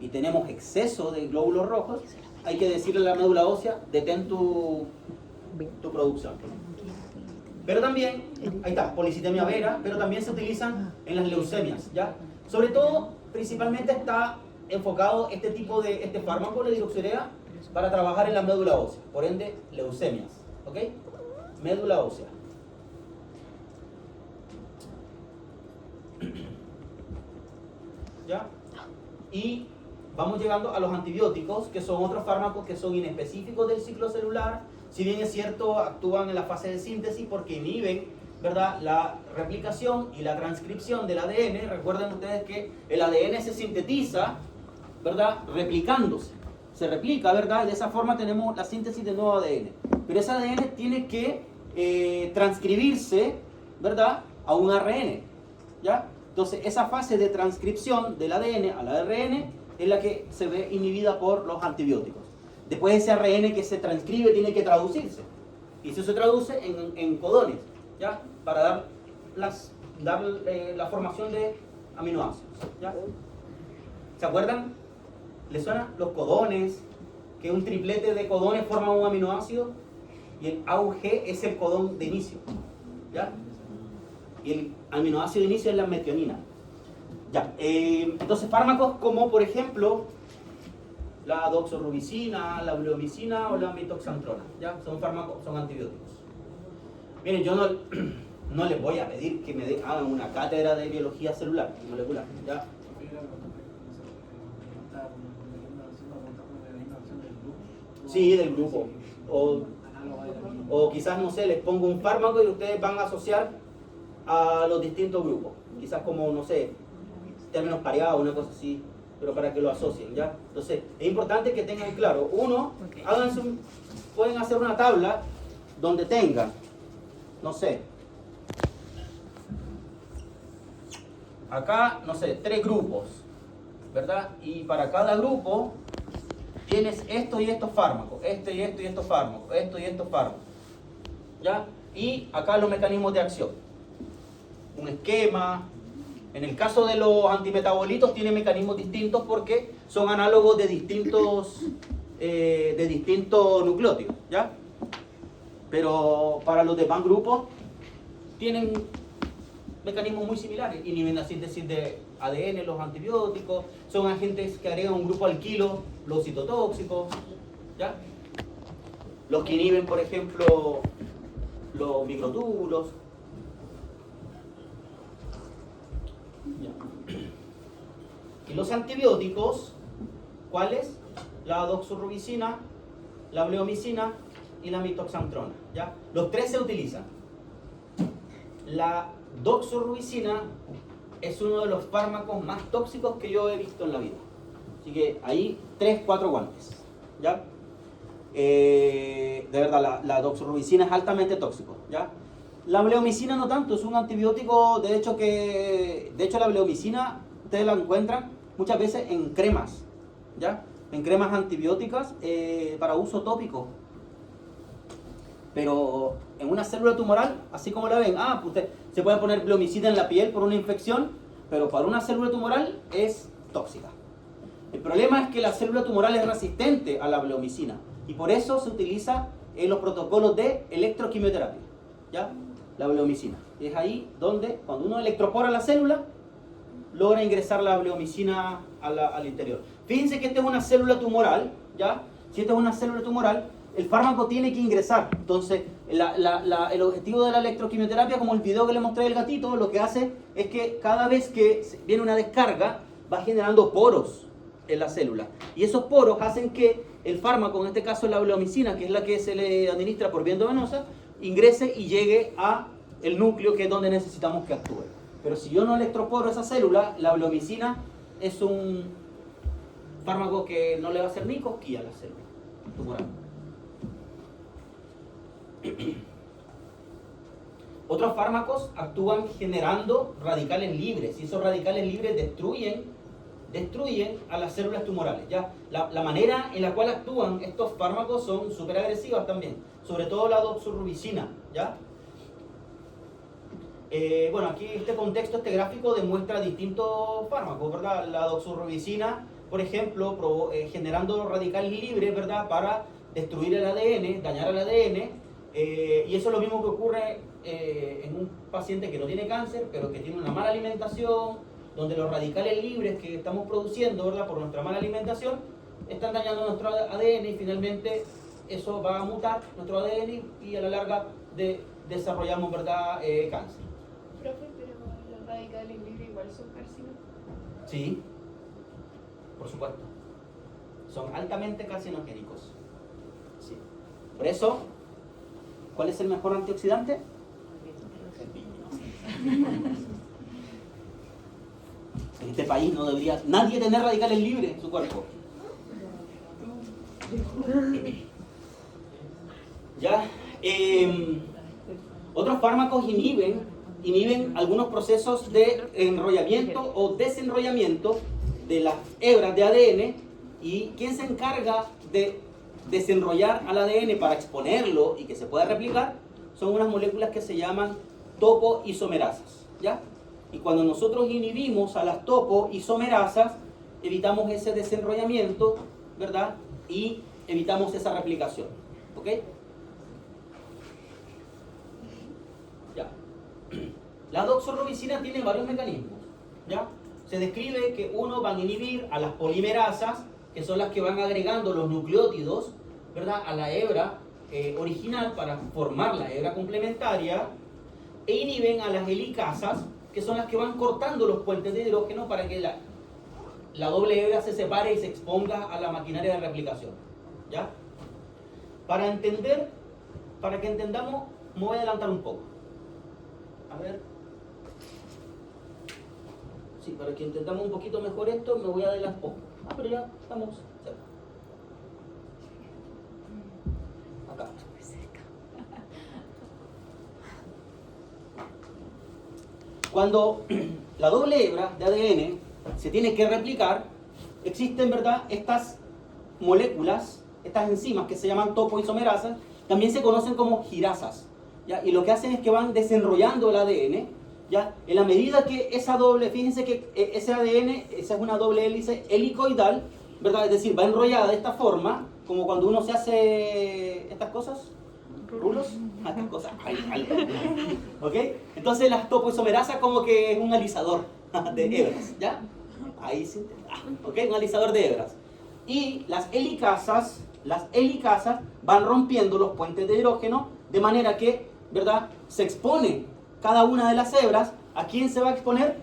y tenemos exceso de glóbulos rojos, hay que decirle a la médula ósea, detén tu tu producción. Pero también, ahí está, policitemia vera, pero también se utilizan en las leucemias, ¿ya? Sobre todo, principalmente está enfocado este fármaco, la hidroxurea, para trabajar en la médula ósea, por ende, leucemias, ¿ok? Médula ósea. ¿Ya? Y vamos llegando a los antibióticos, que son otros fármacos que son inespecíficos del ciclo celular. Si bien es cierto, actúan en la fase de síntesis porque inhiben, ¿verdad?, la replicación y la transcripción del ADN. Recuerden ustedes que el ADN se sintetiza, ¿verdad?, replicándose. Se replica, ¿verdad? De esa forma tenemos la síntesis del nuevo ADN. Pero ese ADN tiene que transcribirse, ¿verdad?, a un ARN, ¿ya? Entonces, esa fase de transcripción del ADN al ARN es la que se ve inhibida por los antibióticos. Después ese ARN que se transcribe tiene que traducirse. Y eso se traduce en codones, ¿ya? Para dar la formación de aminoácidos, ¿ya? ¿Se acuerdan? ¿Les suena? Los codones, que un triplete de codones forma un aminoácido. Y el AUG es el codón de inicio, ¿ya? Y el aminoácido de inicio es la metionina. Ya, entonces fármacos como por ejemplo la doxorubicina, la bleomicina o la mitoxantrona, ¿ya? Son fármacos, son antibióticos. Miren, yo no les voy a pedir que me hagan una cátedra de biología celular y molecular, ¿ya? Sí, del grupo. O quizás, no sé, les pongo un fármaco y ustedes van a asociar a los distintos grupos. Quizás como, no sé, términos pareados, una cosa así, pero para que lo asocien, ¿ya? Entonces, es importante que tengan claro. Uno, pueden hacer una tabla donde tengan, no sé, acá, no sé, 3 grupos, ¿verdad? Y para cada grupo tienes estos y estos fármacos, y estos fármacos, esto y estos fármacos, ¿ya? Y acá los mecanismos de acción. Un esquema. En el caso de los antimetabolitos tiene mecanismos distintos porque son análogos de distintos nucleótidos, ¿ya? Pero para los demás grupos tienen mecanismos muy similares. Inhiben la síntesis de ADN, los antibióticos, son agentes que agregan un grupo alquilo, los citotóxicos, ¿ya? Los que inhiben, por ejemplo, los microtúbulos. Y los antibióticos, ¿cuáles? La doxorubicina, la bleomicina y la mitoxantrona, ¿ya? Los 3 se utilizan. La doxorubicina es uno de los fármacos más tóxicos que yo he visto en la vida. Así que ahí 3, 4 guantes, ¿ya? De verdad, la doxorubicina es altamente tóxico, ¿ya? La bleomicina no tanto, es un antibiótico, de hecho la bleomicina ustedes la encuentran muchas veces en cremas, ¿ya? En cremas antibióticas para uso tópico. Pero en una célula tumoral, así como la ven, pues usted se puede poner bleomicina en la piel por una infección, pero para una célula tumoral es tóxica. El problema es que la célula tumoral es resistente a la bleomicina y por eso se utiliza en los protocolos de electroquimioterapia, ¿ya? La bleomicina. Y es ahí donde, cuando uno electropora la célula, logra ingresar la bleomicina al interior. Fíjense que esta es una célula tumoral, ¿ya? Si esta es una célula tumoral, el fármaco tiene que ingresar. Entonces, el objetivo de la electroquimioterapia, como el video que le mostré del gatito, lo que hace es que cada vez que viene una descarga, va generando poros en la célula. Y esos poros hacen que el fármaco, en este caso la bleomicina, que es la que se le administra por vía endovenosa, ingrese y llegue a el núcleo, que es donde necesitamos que actúe. Pero si yo no electroporo esa célula, la bleomicina es un fármaco que no le va a hacer ni cosquilla a la célula tumoral. Otros fármacos actúan generando radicales libres, y esos radicales libres destruyen a las células tumorales, ¿ya? La manera en la cual actúan estos fármacos son súper agresivas también, sobre todo la doxorubicina, ¿ya? Bueno, aquí este contexto, este gráfico demuestra distintos fármacos, ¿verdad? La doxorubicina, por ejemplo, generando radicales libres, ¿verdad? Para destruir el ADN, dañar el ADN, Y eso es lo mismo que ocurre en un paciente que no tiene cáncer, pero que tiene una mala alimentación, donde los radicales libres que estamos produciendo, ¿verdad?, por nuestra mala alimentación, están dañando nuestro ADN y finalmente eso va a mutar nuestro ADN y a la larga desarrollamos, ¿verdad?, cáncer. Profe, pero los radicales libres igual son carcinógenos. Sí, por supuesto. Son altamente carcinogénicos. Sí. Por eso, ¿cuál es el mejor antioxidante? El piñón. En este país no debería nadie tener radicales libres en su cuerpo. ¿Ya? Otros fármacos inhiben algunos procesos de enrollamiento o desenrollamiento de las hebras de ADN. ¿Y quién se encarga de desenrollar al ADN para exponerlo y que se pueda replicar? Son unas moléculas que se llaman topoisomerasas, ¿ya? Y cuando nosotros inhibimos a las topoisomerasas, evitamos ese desenrollamiento, ¿verdad? Y evitamos esa replicación, ¿ok? Ya. La doxorubicina tiene varios mecanismos, ¿ya? Se describe que uno van a inhibir a las polimerasas, que son las que van agregando los nucleótidos, ¿verdad?, a la hebra original para formar la hebra complementaria, e inhiben a las helicasas, que son las que van cortando los puentes de hidrógeno para que la doble hebra se separe y se exponga a la maquinaria de replicación, ¿ya? Para que entendamos, me voy a adelantar un poco. A ver. Sí, para que entendamos un poquito mejor esto, me voy a adelantar un poco. Pero ya estamos cerca. Acá. Cuando la doble hebra de ADN se tiene que replicar, existen, ¿verdad?, estas moléculas, estas enzimas que se llaman topoisomerasas, también se conocen como girasas, ¿ya? Y lo que hacen es que van desenrollando el ADN, ¿ya? En la medida que esa doble, fíjense que ese ADN, esa es una doble hélice helicoidal, ¿verdad? Es decir, va enrollada de esta forma, como cuando uno se hace estas cosas, rulos, estas cosas, ¿ok? Entonces las topoisomerasas como que es un alisador de hebras, ¿ya? Ahí sí, ¿ok? Un alisador de hebras. Y las helicasas van rompiendo los puentes de hidrógeno de manera que, ¿verdad?, se expone cada una de las hebras. ¿A quién se va a exponer?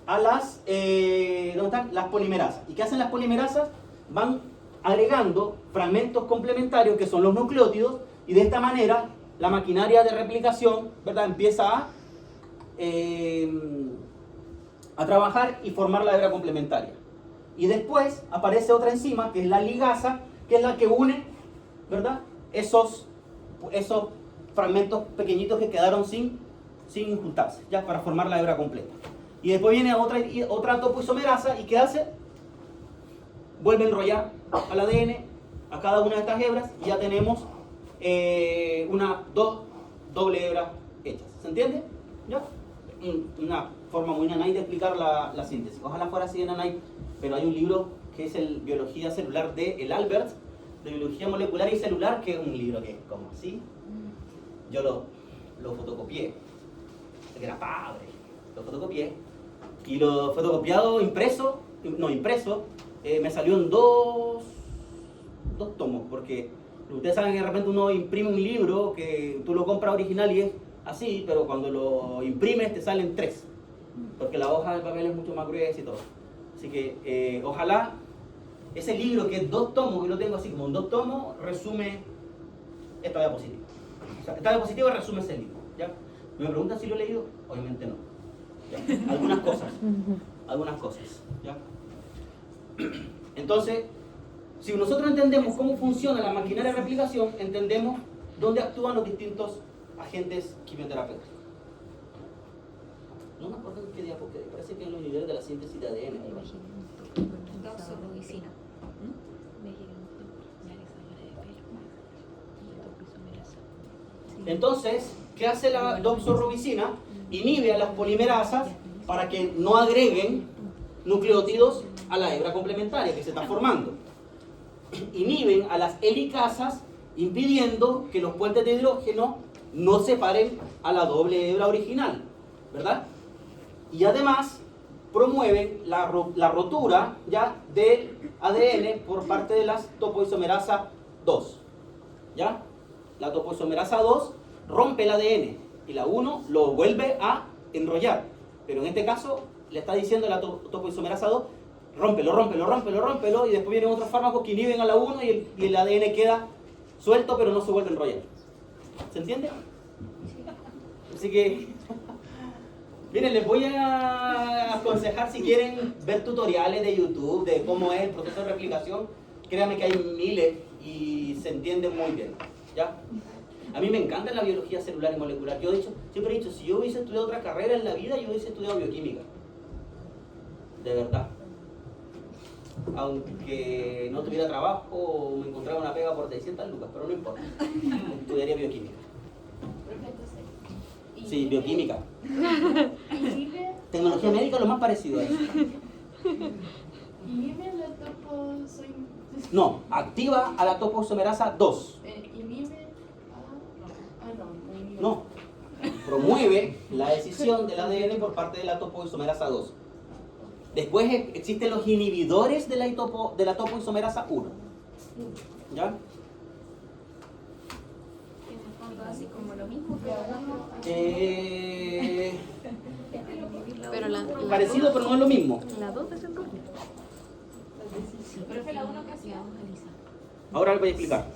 A las, ¿dónde están? Las polimerasas. ¿Y qué hacen las polimerasas? Van agregando fragmentos complementarios que son los nucleótidos, y de esta manera la maquinaria de replicación, ¿verdad?, empieza a trabajar y formar la hebra complementaria. Y después aparece otra enzima que es la ligasa, que es la que une, ¿verdad?, esos fragmentos pequeñitos que quedaron sin juntarse, ya, para formar la hebra completa. Y después viene otra topoisomerasa, y ¿qué hace? Vuelve a enrollar al ADN, a cada una de estas hebras, y ya tenemos dos doble hebras hechas. ¿Se entiende? ¿Ya? Una forma muy nanay de explicar la síntesis. Ojalá fuera así de nanay, pero hay un libro que es el Biología Celular de el Albert, de Biología Molecular y Celular, que es un libro que es como así. Yo lo fotocopié, que era padre, lo fotocopié, y lo fotocopiado impreso, me salió en dos tomos, porque ustedes saben que de repente uno imprime un libro que tú lo compras original y es así, pero cuando lo imprimes te salen 3, porque la hoja de papel es mucho más gruesa y todo. Así que ojalá ese libro, que es 2 tomos, y lo tengo así como en 2 tomos, resume esta diapositiva. O sea, esta diapositiva resume ese libro, ¿ya? ¿Me preguntan si lo he leído? Obviamente no, ¿ya? Algunas cosas, ¿ya? Entonces, si nosotros entendemos cómo funciona la maquinaria de replicación, entendemos dónde actúan los distintos agentes quimioterapéuticos. No me acuerdo en qué día, porque parece que en los niveles de la síntesis de ADN. Doxorubicina. Entonces, ¿qué hace la doxorubicina? Inhibe a las polimerasas para que no agreguen nucleótidos a la hebra complementaria que se está formando. Inhiben a las helicasas impidiendo que los puentes de hidrógeno no separen a la doble hebra original, ¿verdad? Y además promueven la rotura ya del ADN por parte de la topoisomerasa 2, ¿ya? La topoisomerasa 2 rompe el ADN y la 1 lo vuelve a enrollar, pero en este caso le está diciendo a la topoisomerasa 2, rómpelo, y después vienen otros fármacos que inhiben a la 1 y el ADN queda suelto pero no se vuelve a enrollar. ¿Se entiende? Así que, miren, les voy a aconsejar si quieren ver tutoriales de YouTube de cómo es el proceso de replicación. Créanme que hay miles y se entienden muy bien, ¿ya? A mí me encanta la biología celular y molecular. Yo siempre he dicho, si yo hubiese estudiado otra carrera en la vida, yo hubiese estudiado bioquímica. De verdad. Aunque no tuviera trabajo o me encontrara una pega por 600 lucas, pero no importa. Estudiaría bioquímica. Sí, bioquímica. Tecnología médica es lo más parecido a eso. ¿Inhibe la topoisomerasa? No, activa a la topoisomerasa 2. ¿Inhibe? No, promueve la decisión del ADN por parte de la topoisomerasa 2. Después existen los inhibidores de la topoisomerasa 1. ¿Ya? Así como lo mismo, Pero parecido, pero no es lo mismo. la 2 desenrolla. pero fue la 1 que hacía. Ahora les voy a explicar.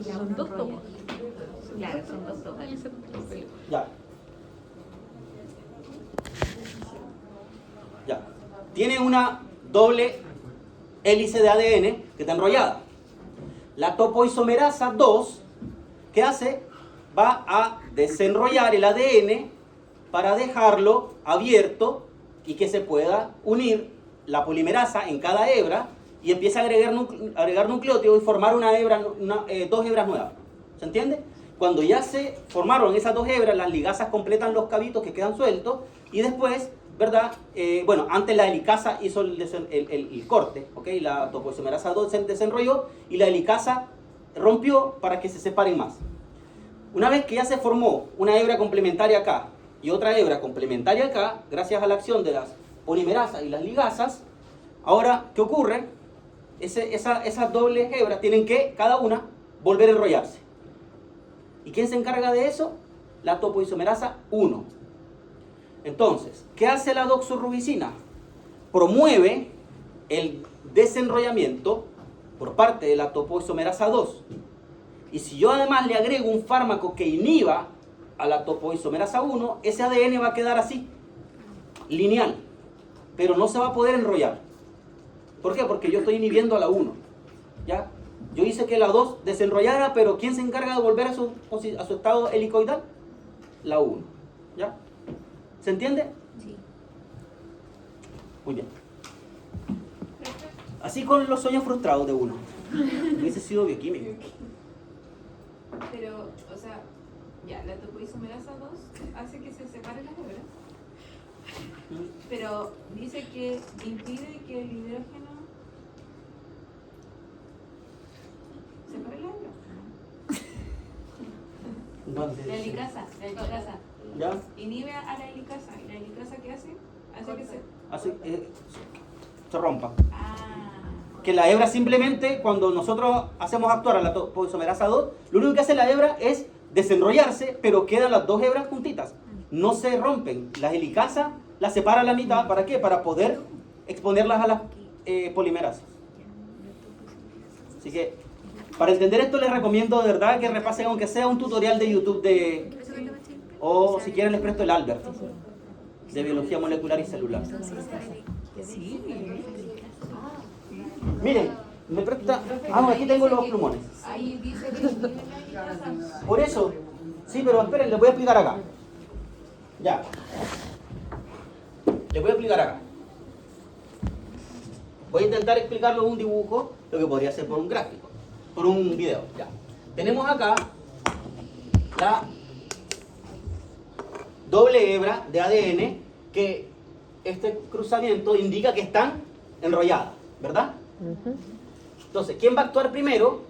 Son dos topos. Claro, son dos topos. Ya. Ya. Tiene una doble hélice de ADN que está enrollada. La topoisomerasa 2, ¿qué hace? Va a desenrollar el ADN para dejarlo abierto y que se pueda unir la polimerasa en cada hebra y empieza a agregar nucleótidos y formar dos hebras nuevas. ¿Se entiende? Cuando ya se formaron esas dos hebras, las ligasas completan los cabitos que quedan sueltos y después, ¿verdad? Antes la helicasa hizo el corte, ¿ok? La topoisomerasa 2 se desenrolló y la helicasa rompió para que se separen más. Una vez que ya se formó una hebra complementaria acá y otra hebra complementaria acá, gracias a la acción de las polimerasas y las ligasas, ahora, ¿qué ocurre? Esas dobles hebras tienen que, cada una, volver a enrollarse. ¿Y quién se encarga de eso? La topoisomerasa 1. Entonces, ¿qué hace la doxorubicina? Promueve el desenrollamiento por parte de la topoisomerasa 2. Y si yo además le agrego un fármaco que inhiba a la topoisomerasa 1, ese ADN va a quedar así, lineal, pero no se va a poder enrollar. ¿Por qué? Porque yo estoy inhibiendo a la 1. ¿Ya? Yo hice que la 2 desenrollara, pero ¿quién se encarga de volver a su estado helicoidal? La 1. ¿Ya? ¿Se entiende? Sí. Muy bien. Así con los sueños frustrados de uno. Hubiese sido bioquímico. Pero, o sea, ya, la topoisomerasa 2 hace que se separen las hebras. Pero dice que impide que el hidrógeno separe la hebra. La helicasa. ¿Ya? Inhibe a la helicasa. ¿Y la helicasa qué hace? Hace que se... Se rompa. Ah. Que la hebra simplemente, cuando nosotros hacemos actuar a la topoisomerasa 2, lo único que hace la hebra es desenrollarse, pero quedan las dos hebras juntitas. No se rompen. La helicasa las separa a la mitad. ¿Para qué? Para poder exponerlas a las polimerasas. Así que, para entender esto, les recomiendo de verdad que repasen, aunque sea un tutorial de YouTube o si quieren les presto el Albert, de biología molecular y celular. Miren, me presta... no, aquí tengo los plumones. Ahí dice que inhibe la helicasa. Por eso, sí, pero esperen, les voy a explicar acá. Ya. Les voy a explicar acá. Voy a intentar explicarlo en un dibujo, lo que podría ser por un gráfico, por un video. Ya. Tenemos acá la doble hebra de ADN que este cruzamiento indica que están enrolladas, ¿verdad? Entonces, ¿quién va a actuar primero?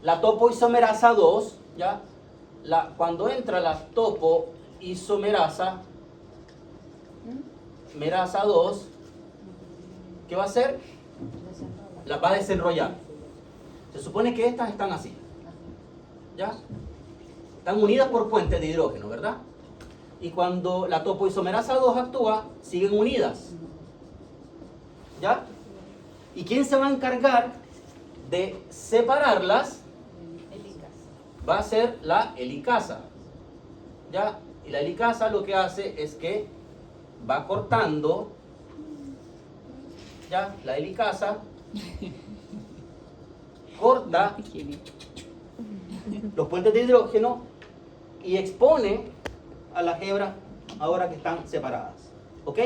la topoisomerasa 2, ¿ya? Cuando entra la topoisomerasa merasa 2, ¿qué va a hacer? Las va a desenrollar. Se supone que estas están así, ¿ya? Están unidas por puentes de hidrógeno, ¿verdad? Y cuando la topoisomerasa 2 actúa, siguen unidas, ¿ya? ¿Y quién se va a encargar de separarlas? Va a ser la helicasa, ¿ya? Y la helicasa lo que hace es que va cortando, ¿ya? La helicasa corta los puentes de hidrógeno y expone a las hebras ahora que están separadas, ¿ok?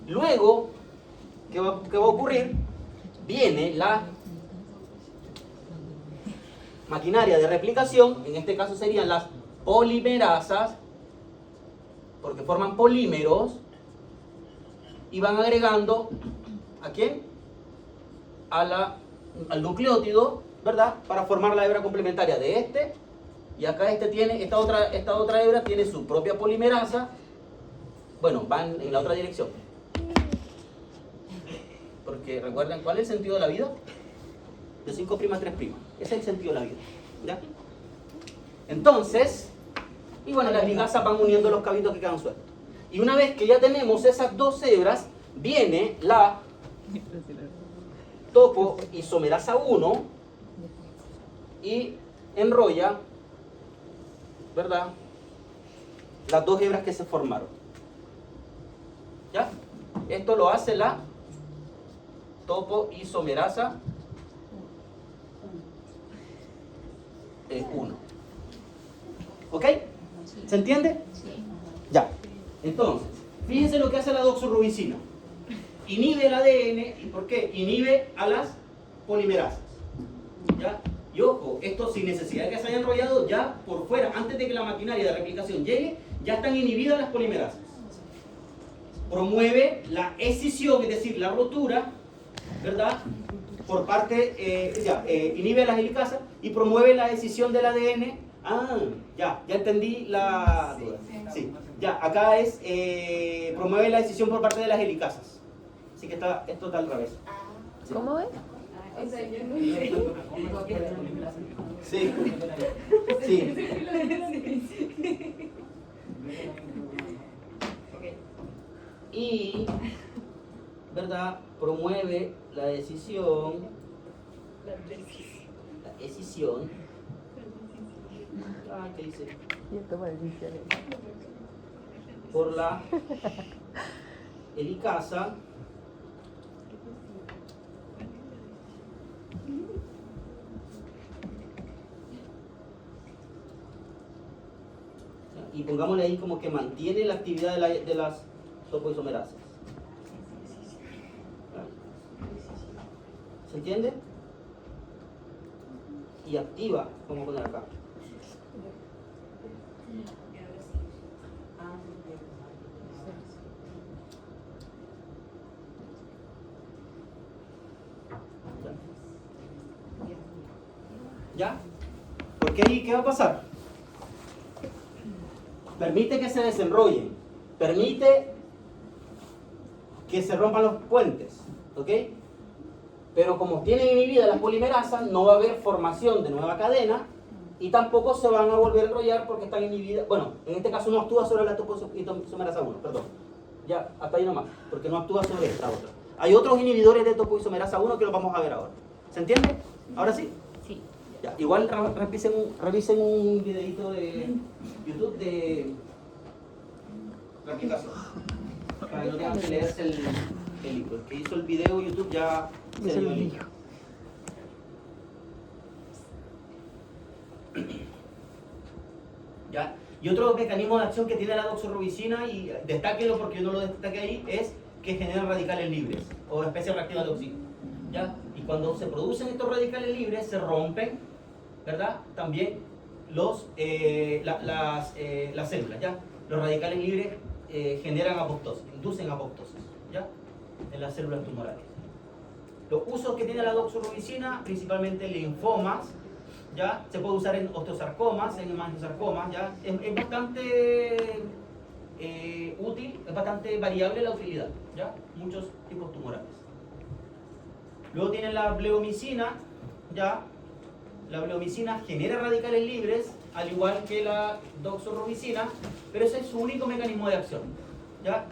Luego, ¿qué va a ocurrir? Viene la maquinaria de replicación, en este caso serían las polimerasas, porque forman polímeros, y van agregando, ¿a quién? Al nucleótido, ¿verdad? Para formar la hebra complementaria de este, y acá esta otra hebra tiene su propia polimerasa. Bueno, van en la otra dirección. Porque recuerden, ¿cuál es el sentido de la vida? De 5' a 3'. Ese es el sentido de la vida, ¿ya? Entonces, y bueno, las ligasas van uniendo los cabitos que quedan sueltos. Y una vez que ya tenemos esas dos hebras, viene la topoisomerasa 1 y enrolla, ¿verdad?, las dos hebras que se formaron, ¿ya? Esto lo hace la topoisomerasa 1. ¿Ok? ¿Se entiende? Sí. Ya. Entonces, fíjense lo que hace la doxorubicina. Inhibe el ADN. ¿Y por qué? Inhibe a las polimerasas. ¿Ya? Y ojo, esto sin necesidad de que se haya enrollado, ya por fuera, antes de que la maquinaria de replicación llegue, ya están inhibidas las polimerasas. Promueve la escisión, es decir, la rotura, ¿verdad? Por parte, inhibe las helicasas y promueve la escisión del ADN. Ya entendí la duda. Sí, ya, acá es, promueve la escisión por parte de las helicasas. Así que esto está al revés. Sí. ¿Cómo es? O sea, yo no. Sí, sí. Y, ¿verdad? Promueve la decisión. La escisión. ¿Qué dice? Por la helicasa. Y pongámosle ahí como que mantiene la actividad de las topoisomerasas. ¿Se entiende? Y activa, vamos a poner acá. ¿Ya? Porque ahí, ¿qué va a pasar? Permite que se desenrollen, permite que se rompan los puentes, ¿ok? Pero como tienen inhibidas las polimerasas, no va a haber formación de nueva cadena y tampoco se van a volver a enrollar porque están inhibidas. Bueno, en este caso no actúa sobre la topoisomerasa 1, perdón. Ya, hasta ahí nomás, porque no actúa sobre esta otra. Hay otros inhibidores de topoisomerasa 1 que los vamos a ver ahora. ¿Se entiende? ¿Ahora sí? Sí. Ya, igual revisen un videito de YouTube de replicación. Para que no tengan que leerse el libro. El que hizo el video YouTube ya se leyó el libro. ¿Ya? Y otro mecanismo de acción que tiene la doxorubicina, y destáquenlo porque yo no lo destaqué ahí, es que genera radicales libres o especies reactivas de oxígeno. ¿Ya? Y cuando se producen estos radicales libres se rompen, ¿verdad? También las células, ¿ya? Los radicales libres generan apoptosis, inducen apoptosis, ¿ya? En las células tumorales. Los usos que tiene la doxorubicina, principalmente linfomas, ¿ya? Se puede usar en osteosarcomas, en hemangiosarcomas, ¿ya? Es bastante útil, es bastante variable la utilidad, ¿ya? Muchos tipos tumorales. Luego tienen la bleomicina, ¿ya? La bleomicina genera radicales libres, al igual que la doxorubicina, pero ese es su único mecanismo de acción, ¿ya?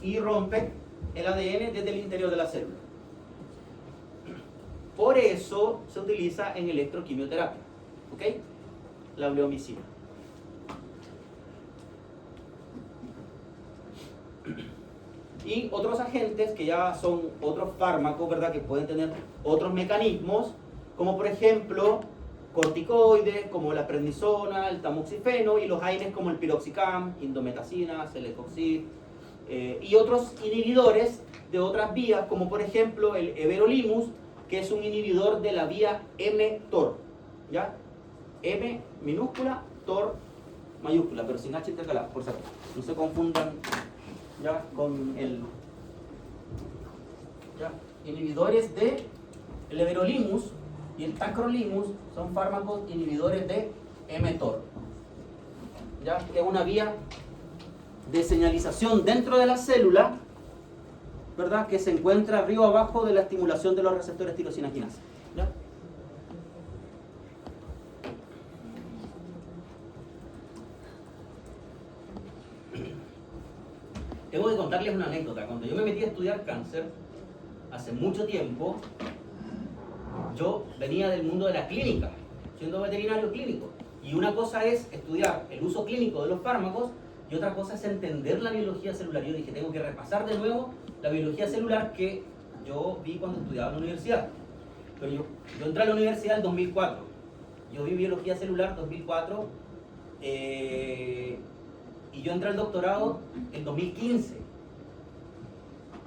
Y rompe el ADN desde el interior de la célula. Por eso se utiliza en electroquimioterapia, ¿ok? La bleomicina. Y otros agentes que ya son otros fármacos, ¿verdad? Que pueden tener otros mecanismos, como por ejemplo corticoides, como la prednisona, el tamoxifeno, y los AINES como el piroxicam, indometacina, celecoxib, y otros inhibidores de otras vías, como por ejemplo el everolimus, que es un inhibidor de la vía mTOR, ¿ya? M minúscula, TOR mayúscula, pero sin H intercalada, por cierto. No se confundan, ¿ya? Con el... ¿ya? Inhibidores de el everolimus y el tacrolimus son fármacos inhibidores de mTOR, ¿ya? Que es una vía de señalización dentro de la célula, ¿verdad? Que se encuentra arriba o abajo de la estimulación de los receptores tirosina quinasa, ¿ya? Tengo que contarles una anécdota. Cuando yo me metí a estudiar cáncer, hace mucho tiempo, yo venía del mundo de la clínica, siendo veterinario clínico. Y una cosa es estudiar el uso clínico de los fármacos y otra cosa es entender la biología celular. Yo dije, tengo que repasar de nuevo la biología celular que yo vi cuando estudiaba en la universidad. Pero yo entré a la universidad en 2004. Yo vi biología celular 2004 y yo entré al doctorado en 2015.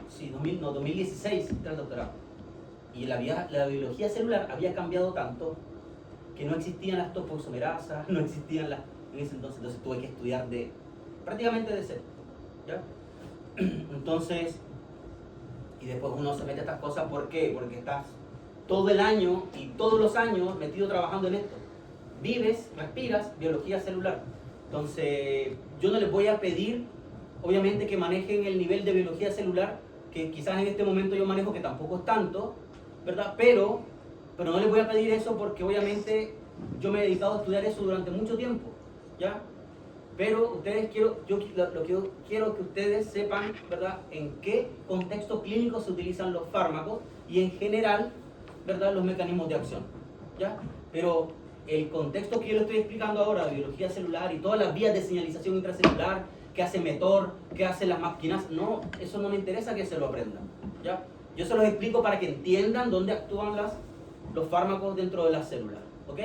Sí, 2016 entré al doctorado. Y la biología celular había cambiado tanto que no existían las topoisomerasas, no existían en ese entonces tuve que estudiar prácticamente de cero, ¿ya? Entonces, y después uno se mete a estas cosas, ¿por qué? Porque estás todo el año y todos los años metido trabajando en esto. Vives, respiras biología celular. Entonces, yo no les voy a pedir, obviamente, que manejen el nivel de biología celular que quizás en este momento yo manejo, que tampoco es tanto, ¿verdad? Pero no les voy a pedir eso porque obviamente yo me he dedicado a estudiar eso durante mucho tiempo, ¿ya? Pero ustedes quiero que ustedes sepan, ¿verdad?, en qué contexto clínico se utilizan los fármacos y en general, ¿verdad?, los mecanismos de acción, ¿ya? Pero el contexto que yo les estoy explicando ahora, de biología celular y todas las vías de señalización intracelular, qué hace mTOR, qué hace las máquinas, no, eso no me interesa que se lo aprendan, ¿ya? Yo se los explico para que entiendan dónde actúan los fármacos dentro de las células, ¿ok?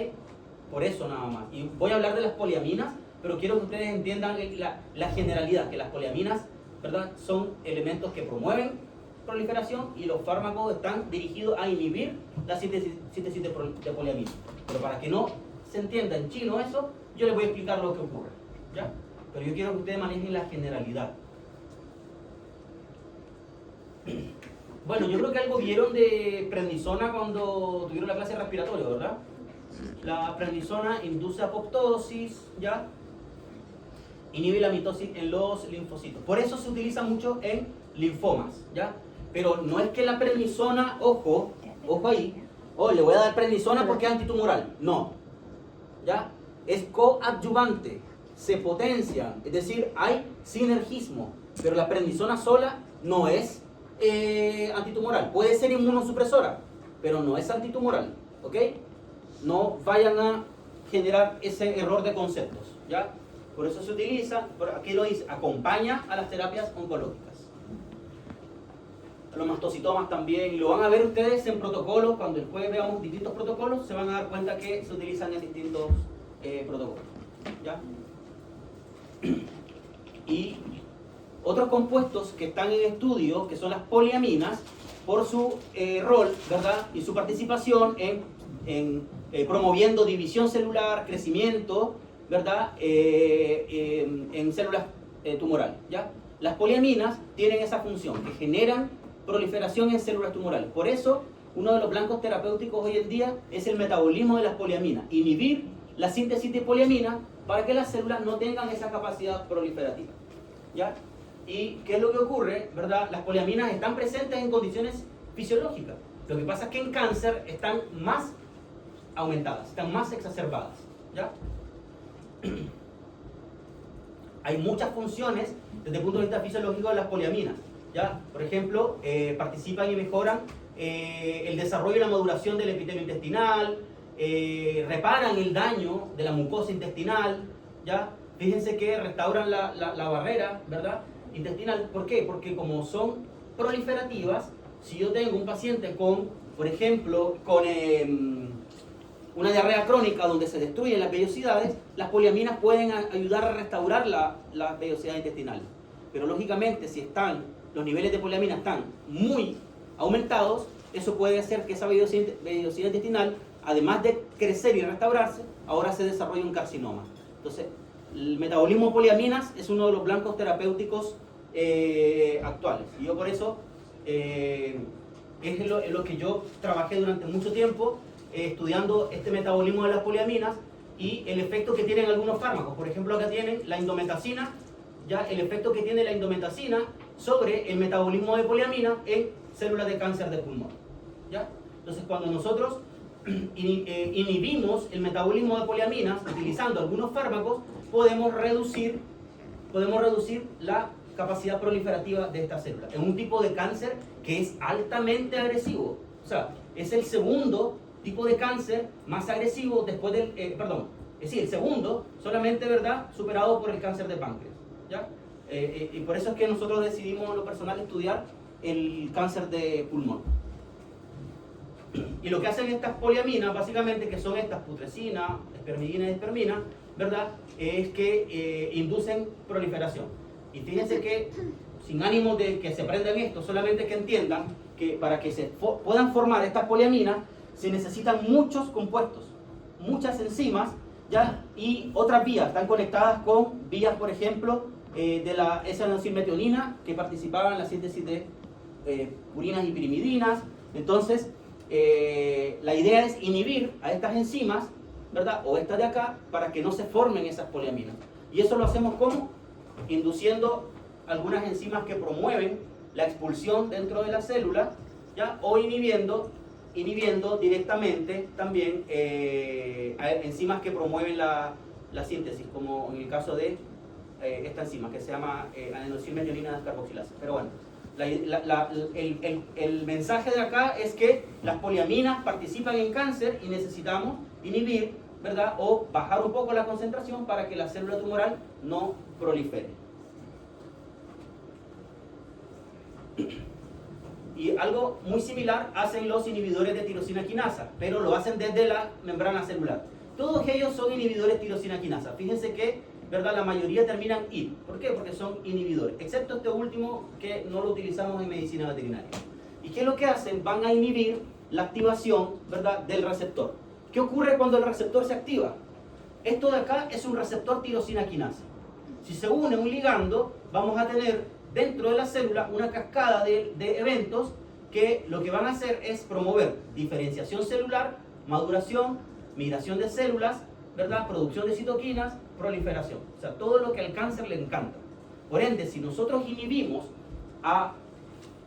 Por eso nada más. Y voy a hablar de las poliaminas, pero quiero que ustedes entiendan la generalidad, que las poliaminas, ¿verdad?, son elementos que promueven proliferación y los fármacos están dirigidos a inhibir la síntesis de poliaminas. Pero para que no se entienda en chino eso, yo les voy a explicar lo que ocurre, ¿ya? Pero yo quiero que ustedes manejen la generalidad. Bueno, yo creo que algo vieron de prednisona cuando tuvieron la clase de respiratorio, ¿verdad? La prednisona induce apoptosis, ¿ya? Inhibe la mitosis en los linfocitos. Por eso se utiliza mucho en linfomas, ¿ya? Pero no es que la prednisona, ojo ahí, le voy a dar prednisona porque es antitumoral. No, ¿ya? Es coadyuvante, se potencia, es decir, hay sinergismo. Pero la prednisona sola no es antitumoral. Puede ser inmunosupresora, pero no es antitumoral, ¿ok? No vayan a generar ese error de conceptos, ¿ya? Por eso se utiliza, aquí lo dice, acompaña a las terapias oncológicas. Los mastocitomas también, y lo van a ver ustedes en protocolos, cuando después veamos distintos protocolos, se van a dar cuenta que se utilizan en distintos protocolos, ¿ya? Y otros compuestos que están en estudio, que son las poliaminas, por su rol, ¿verdad?, y su participación en promoviendo división celular, crecimiento, ¿verdad?, en células tumorales, ¿ya? Las poliaminas tienen esa función, que generan proliferación en células tumorales. Por eso uno de los blancos terapéuticos hoy en día es el metabolismo de las poliaminas. Inhibir la síntesis de poliamina para que las células no tengan esa capacidad proliferativa. ¿Ya? ¿Y qué es lo que ocurre? ¿Verdad? Las poliaminas están presentes en condiciones fisiológicas. Lo que pasa es que en cáncer están más aumentadas, están más exacerbadas. ¿Ya? Hay muchas funciones desde el punto de vista fisiológico de las poliaminas. ¿Ya? Por ejemplo, participan y mejoran el desarrollo y la maduración del epitelio intestinal, reparan el daño de la mucosa intestinal. ¿Ya? Fíjense que restauran la barrera, ¿verdad?, intestinal. ¿Por qué? Porque como son proliferativas, si yo tengo un paciente con, por ejemplo, con una diarrea crónica donde se destruyen las vellosidades, las poliaminas pueden ayudar a restaurar la vellosidad intestinal. Pero lógicamente, si los niveles de poliamina están muy aumentados, eso puede hacer que esa vellosidad intestinal, además de crecer y restaurarse, ahora se desarrolle un carcinoma. Entonces, el metabolismo de poliaminas es uno de los blancos terapéuticos actuales. Y yo por eso es lo que yo trabajé durante mucho tiempo estudiando este metabolismo de las poliaminas y el efecto que tienen algunos fármacos. Por ejemplo, acá tienen la indometacina, ya el efecto que tiene la indometacina sobre el metabolismo de poliamina en células de cáncer de pulmón. ¿Ya? Entonces, cuando nosotros inhibimos el metabolismo de poliaminas utilizando algunos fármacos, podemos reducir la capacidad proliferativa de esta célula. Es un tipo de cáncer que es altamente agresivo. O sea, es el segundo tipo de cáncer más agresivo después del... el segundo, solamente, ¿verdad?, superado por el cáncer de páncreas. ¿Ya? Y por eso es que nosotros decidimos en lo personal estudiar el cáncer de pulmón. Y lo que hacen estas poliaminas, básicamente, que son estas putrescina, espermidina y espermina, ¿verdad?, es que inducen proliferación. Y fíjense que, sin ánimo de que se aprendan esto, solamente que entiendan que para que se puedan formar estas poliaminas, se necesitan muchos compuestos, muchas enzimas, ¿ya? Y otras vías, están conectadas con vías, por ejemplo, de la S-adenosine-metionina, que participaban en la síntesis de purinas y pirimidinas. Entonces, la idea es inhibir a estas enzimas, ¿verdad?, o estas de acá, para que no se formen esas poliaminas. Y eso lo hacemos ¿cómo? Induciendo algunas enzimas que promueven la expulsión dentro de la célula, ¿ya? O inhibiendo directamente también enzimas que promueven la síntesis, como en el caso de esta enzima que se llama adenosine-metionina descarboxilasa. Pero bueno, el mensaje de acá es que las poliaminas participan en cáncer y necesitamos inhibir, ¿verdad?, o bajar un poco la concentración para que la célula tumoral no prolifere. Y algo muy similar hacen los inhibidores de tirosina quinasa, pero lo hacen desde la membrana celular. Todos ellos son inhibidores de tirosina quinasa. Fíjense que, ¿verdad?, la mayoría terminan "-id". ¿Por qué? Porque son inhibidores, excepto este último que no lo utilizamos en medicina veterinaria. ¿Y qué es lo que hacen? Van a inhibir la activación, ¿verdad?, del receptor. ¿Qué ocurre cuando el receptor se activa? Esto de acá es un receptor tirosina quinasa. Si se une un ligando, vamos a tener dentro de la célula una cascada de eventos que lo que van a hacer es promover diferenciación celular, maduración, migración de células, ¿verdad?, producción de citoquinas, proliferación. O sea, todo lo que al cáncer le encanta. Por ende, si nosotros inhibimos a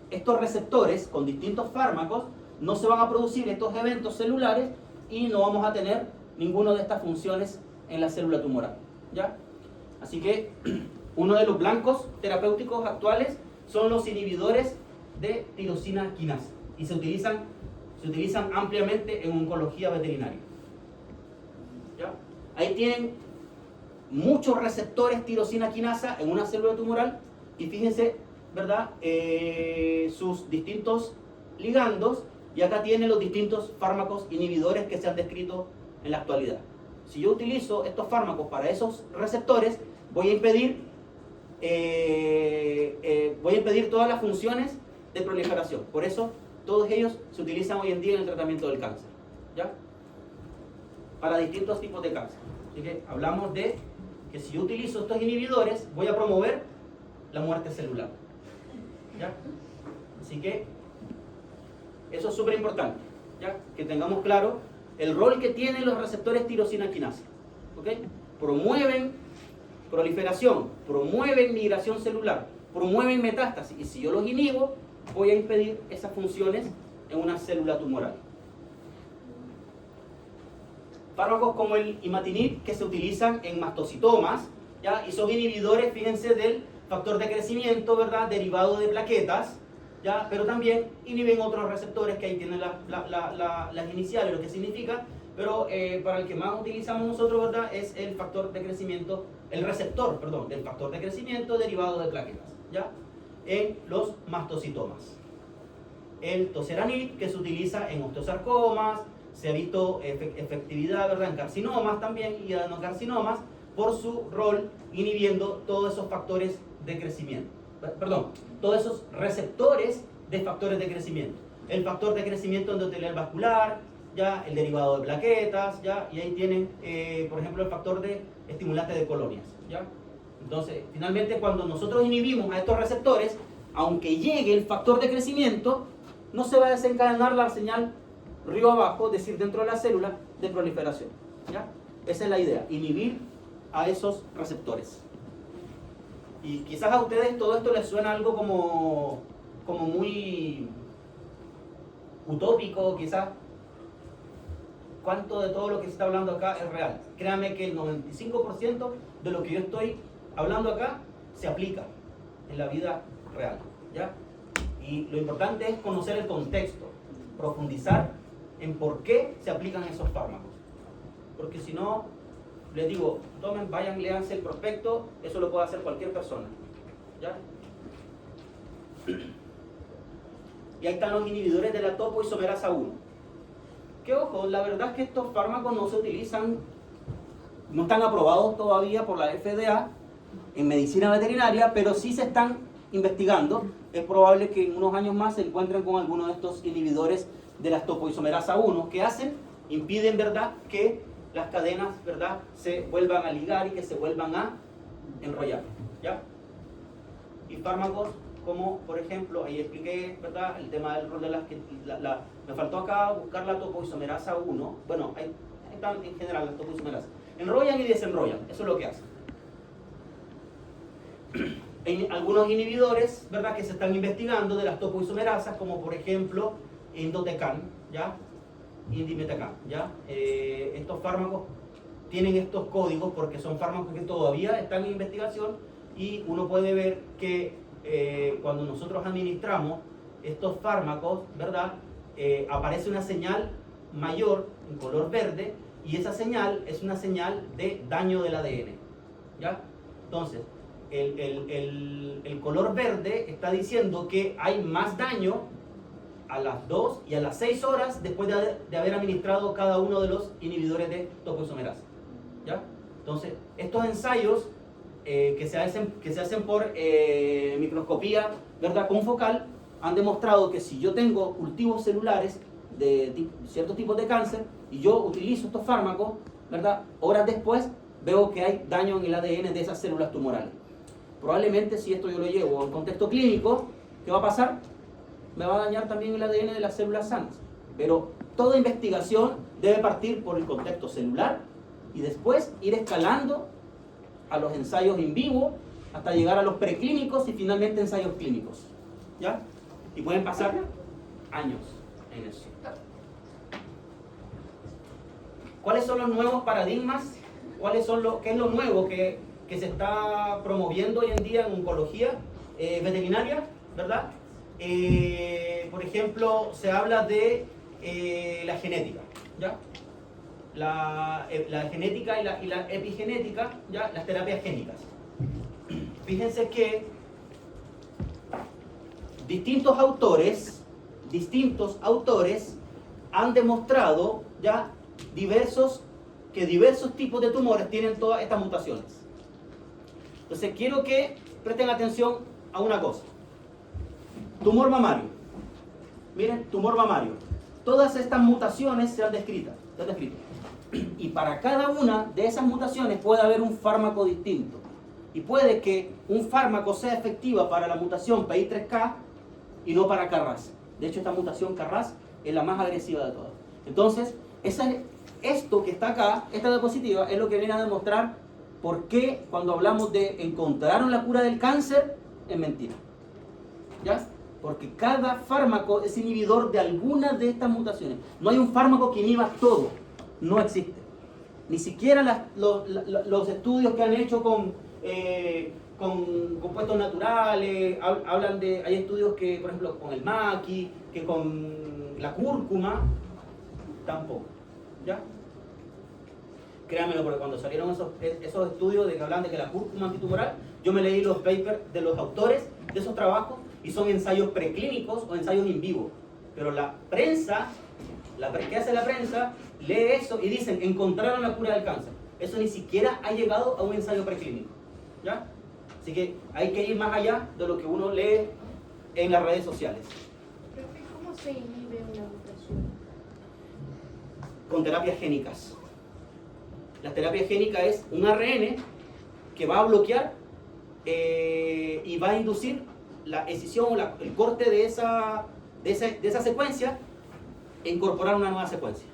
estos receptores con distintos fármacos, no se van a producir estos eventos celulares y no vamos a tener ninguna de estas funciones en la célula tumoral. ¿Ya? Así que uno de los blancos terapéuticos actuales son los inhibidores de tirosina quinasa y se utilizan ampliamente en oncología veterinaria. ¿Ya? Ahí tienen muchos receptores tirosina quinasa en una célula tumoral y fíjense, ¿verdad?, sus distintos ligandos, y acá tienen los distintos fármacos inhibidores que se han descrito en la actualidad. Si yo utilizo estos fármacos para esos receptores, voy a impedir todas las funciones de proliferación. Por eso todos ellos se utilizan hoy en día en el tratamiento del cáncer, ¿ya?, para distintos tipos de cáncer. Así que hablamos de que si yo utilizo estos inhibidores, voy a promover la muerte celular, ¿ya? Así que Eso es súper importante, ¿ya? Que tengamos claro el rol que tienen los receptores tirosina quinasa. ¿Ok? Promueven proliferación, promueven migración celular, promueven metástasis. Y si yo los inhibo, voy a impedir esas funciones en una célula tumoral. Fármacos como el imatinib, que se utilizan en mastocitomas, ¿ya? Y son inhibidores, fíjense, del factor de crecimiento, ¿verdad? Derivado de plaquetas, ¿ya? Pero también inhiben otros receptores, que ahí tienen las iniciales, lo que significa, pero para el que más utilizamos nosotros, ¿verdad? Es el factor de crecimiento, el receptor, perdón, del factor de crecimiento derivado de plaquetas, ¿ya? En los mastocitomas. El toceranib, que se utiliza en osteosarcomas, se ha visto efectividad, ¿verdad?, en carcinomas también y adenocarcinomas, por su rol inhibiendo todos esos factores de crecimiento. Perdón, todos esos receptores de factores de crecimiento. El factor de crecimiento endotelial vascular, ya, el derivado de plaquetas, ya, y ahí tienen, por ejemplo, el factor de estimulante de colonias, ya. Entonces, finalmente, cuando nosotros inhibimos a estos receptores, aunque llegue el factor de crecimiento, no se va a desencadenar la señal río abajo, es decir, dentro de la célula de proliferación, ¿ya? Esa es la idea, inhibir a esos receptores. Y quizás a ustedes todo esto les suena algo como muy utópico, quizás. ¿Cuánto de todo lo que se está hablando acá es real? Créanme que el 95% de lo que yo estoy hablando acá se aplica en la vida real, ¿ya? Y lo importante es conocer el contexto, profundizar en por qué se aplican esos fármacos. Porque si no, les digo, tomen, vayan, léanse el prospecto, eso lo puede hacer cualquier persona, ¿ya? Y ahí están los inhibidores de la topoisomerasa 1. Que ojo, la verdad es que estos fármacos no se utilizan, no están aprobados todavía por la FDA en medicina veterinaria, pero sí se están investigando. Es probable que en unos años más se encuentren con algunos de estos inhibidores de la topoisomerasa 1 que impiden, ¿verdad?, que las cadenas, ¿verdad?, se vuelvan a ligar y que se vuelvan a enrollar, ¿ya? Y fármacos como, por ejemplo, ahí expliqué, ¿verdad?, el tema del rol de me faltó acá buscar la topoisomerasa 1. Bueno, ahí están en general las topoisomerasas. Enrollan y desenrollan, eso es lo que hacen. Hay algunos inhibidores, ¿verdad?, que se están investigando de las topoisomerasas, como por ejemplo Indotecan, ¿ya? Indimetecan, ¿ya? Estos fármacos tienen estos códigos porque son fármacos que todavía están en investigación, y uno puede ver que cuando nosotros administramos estos fármacos, ¿verdad?, aparece una señal mayor en color verde, y esa señal es una señal de daño del ADN, ¿ya? Entonces, el color verde está diciendo que hay más daño a las 2 y a las 6 horas después de haber administrado cada uno de los inhibidores de topoisomerasa, ¿ya? Entonces, estos ensayos que se hacen por microscopía, ¿verdad?, confocal, han demostrado que si yo tengo cultivos celulares de ciertos tipos de cáncer y yo utilizo estos fármacos, ¿verdad?, horas después veo que hay daño en el ADN de esas células tumorales. Probablemente, si esto yo lo llevo a un contexto clínico, ¿qué va a pasar? Me va a dañar también el ADN de las células sanas. Pero toda investigación debe partir por el contexto celular y después ir escalando a los ensayos in vivo hasta llegar a los preclínicos y finalmente ensayos clínicos, ¿ya? Y pueden pasar años en eso. ¿Cuáles son los nuevos paradigmas? ¿Qué es lo nuevo que se está promoviendo hoy en día en oncología veterinaria, ¿verdad? Por ejemplo, se habla de la genética, ¿ya? La genética y la epigenética, ¿ya? Las terapias génicas. Fíjense que distintos autores han demostrado, ¿ya?, que diversos tipos de tumores tienen todas estas mutaciones. Entonces quiero que presten atención a una cosa. Tumor mamario. Miren, tumor mamario. Todas estas mutaciones se han descrito. Y para cada una de esas mutaciones puede haber un fármaco distinto. Y puede que un fármaco sea efectiva para la mutación PI3K y no para KRAS. De hecho, esta mutación Carras es la más agresiva de todas. Entonces, esto que está acá, esta diapositiva, es lo que viene a demostrar por qué cuando hablamos de encontraron la cura del cáncer, es mentira. ¿Ya? Porque cada fármaco es inhibidor de alguna de estas mutaciones. No hay un fármaco que inhiba todo. No existe. Ni siquiera los estudios que han hecho con compuestos naturales, hablan de, hay estudios que, por ejemplo, con el maqui, que con la cúrcuma, tampoco. ¿Ya? Créanmelo, porque cuando salieron esos estudios de que hablan de que la cúrcuma antitumoral, yo me leí los papers de los autores de esos trabajos y son ensayos preclínicos o ensayos in vivo. Pero la prensa, ¿qué hace la prensa? Lee eso y dicen, encontraron la cura del cáncer. Eso ni siquiera ha llegado a un ensayo preclínico. ¿Ya? Así que hay que ir más allá de lo que uno lee en las redes sociales. Profe, ¿cómo se inhibe una mutación? Con terapias génicas. La terapia génica es un ARN que va a bloquear y va a inducir la escisión o el corte de esa secuencia e incorporar una nueva secuencia.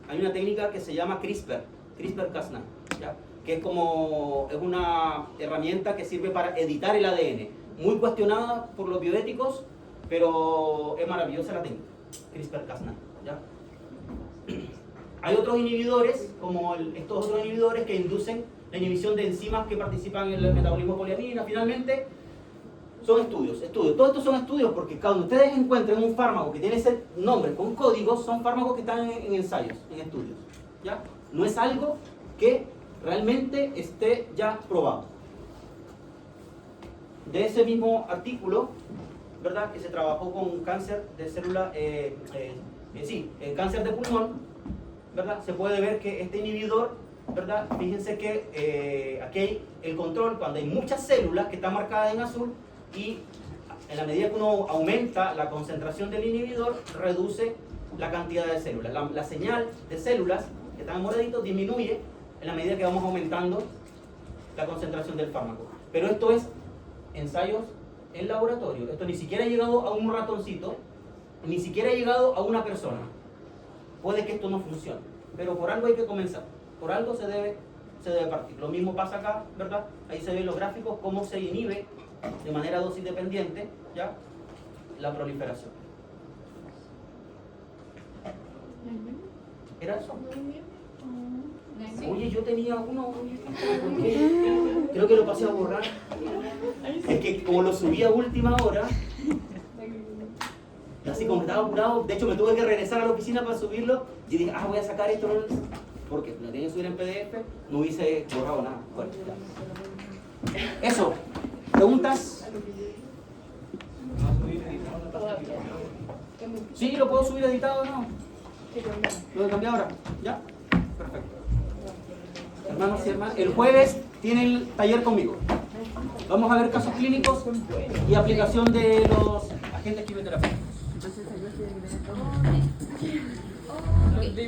Hay una técnica que se llama CRISPR-Cas9, ¿ya? Que es una herramienta que sirve para editar el ADN. Muy cuestionada por los bioéticos, pero es maravillosa la técnica, CRISPR-Cas9, ¿ya? Hay otros inhibidores, como estos otros inhibidores que inducen la inhibición de enzimas que participan en el metabolismo de poliamina. Finalmente, son estudios. Todos estos son estudios porque cuando ustedes encuentren un fármaco que tiene ese nombre con códigos, son fármacos que están en ensayos, en estudios. ¿Ya? No es algo que realmente esté ya probado. De ese mismo artículo, ¿verdad? Que se trabajó con cáncer de célula, cáncer de pulmón, ¿verdad? Se puede ver que este inhibidor, ¿verdad? Fíjense que aquí hay el control cuando hay muchas células que están marcadas en azul y en la medida que uno aumenta la concentración del inhibidor, reduce la cantidad de células. La señal de células que están en moradito disminuye en la medida que vamos aumentando la concentración del fármaco. Pero esto es ensayos en laboratorio. Esto ni siquiera ha llegado a un ratoncito, ni siquiera ha llegado a una persona. Puede que esto no funcione, pero por algo hay que comenzar, por algo se debe partir. Lo mismo pasa acá, ¿verdad? Ahí se ven los gráficos, cómo se inhibe de manera dosis dependiente, ¿ya? La proliferación. ¿Era eso? Oye, yo tenía uno, creo que lo pasé a borrar. Es que como lo subí a última hora, así como estaba apurado, de hecho me tuve que regresar a la oficina para subirlo y dije, voy a sacar esto, porque lo tenía que subir en PDF, no hubiese borrado nada. Bueno, eso, ¿preguntas? Sí, lo puedo subir editado o no. ¿Lo he cambiado ahora? ¿Ya? Perfecto. Hermanos y hermanas, el jueves tiene el taller conmigo. Vamos a ver casos clínicos y aplicación de los agentes quimioterapéuticos.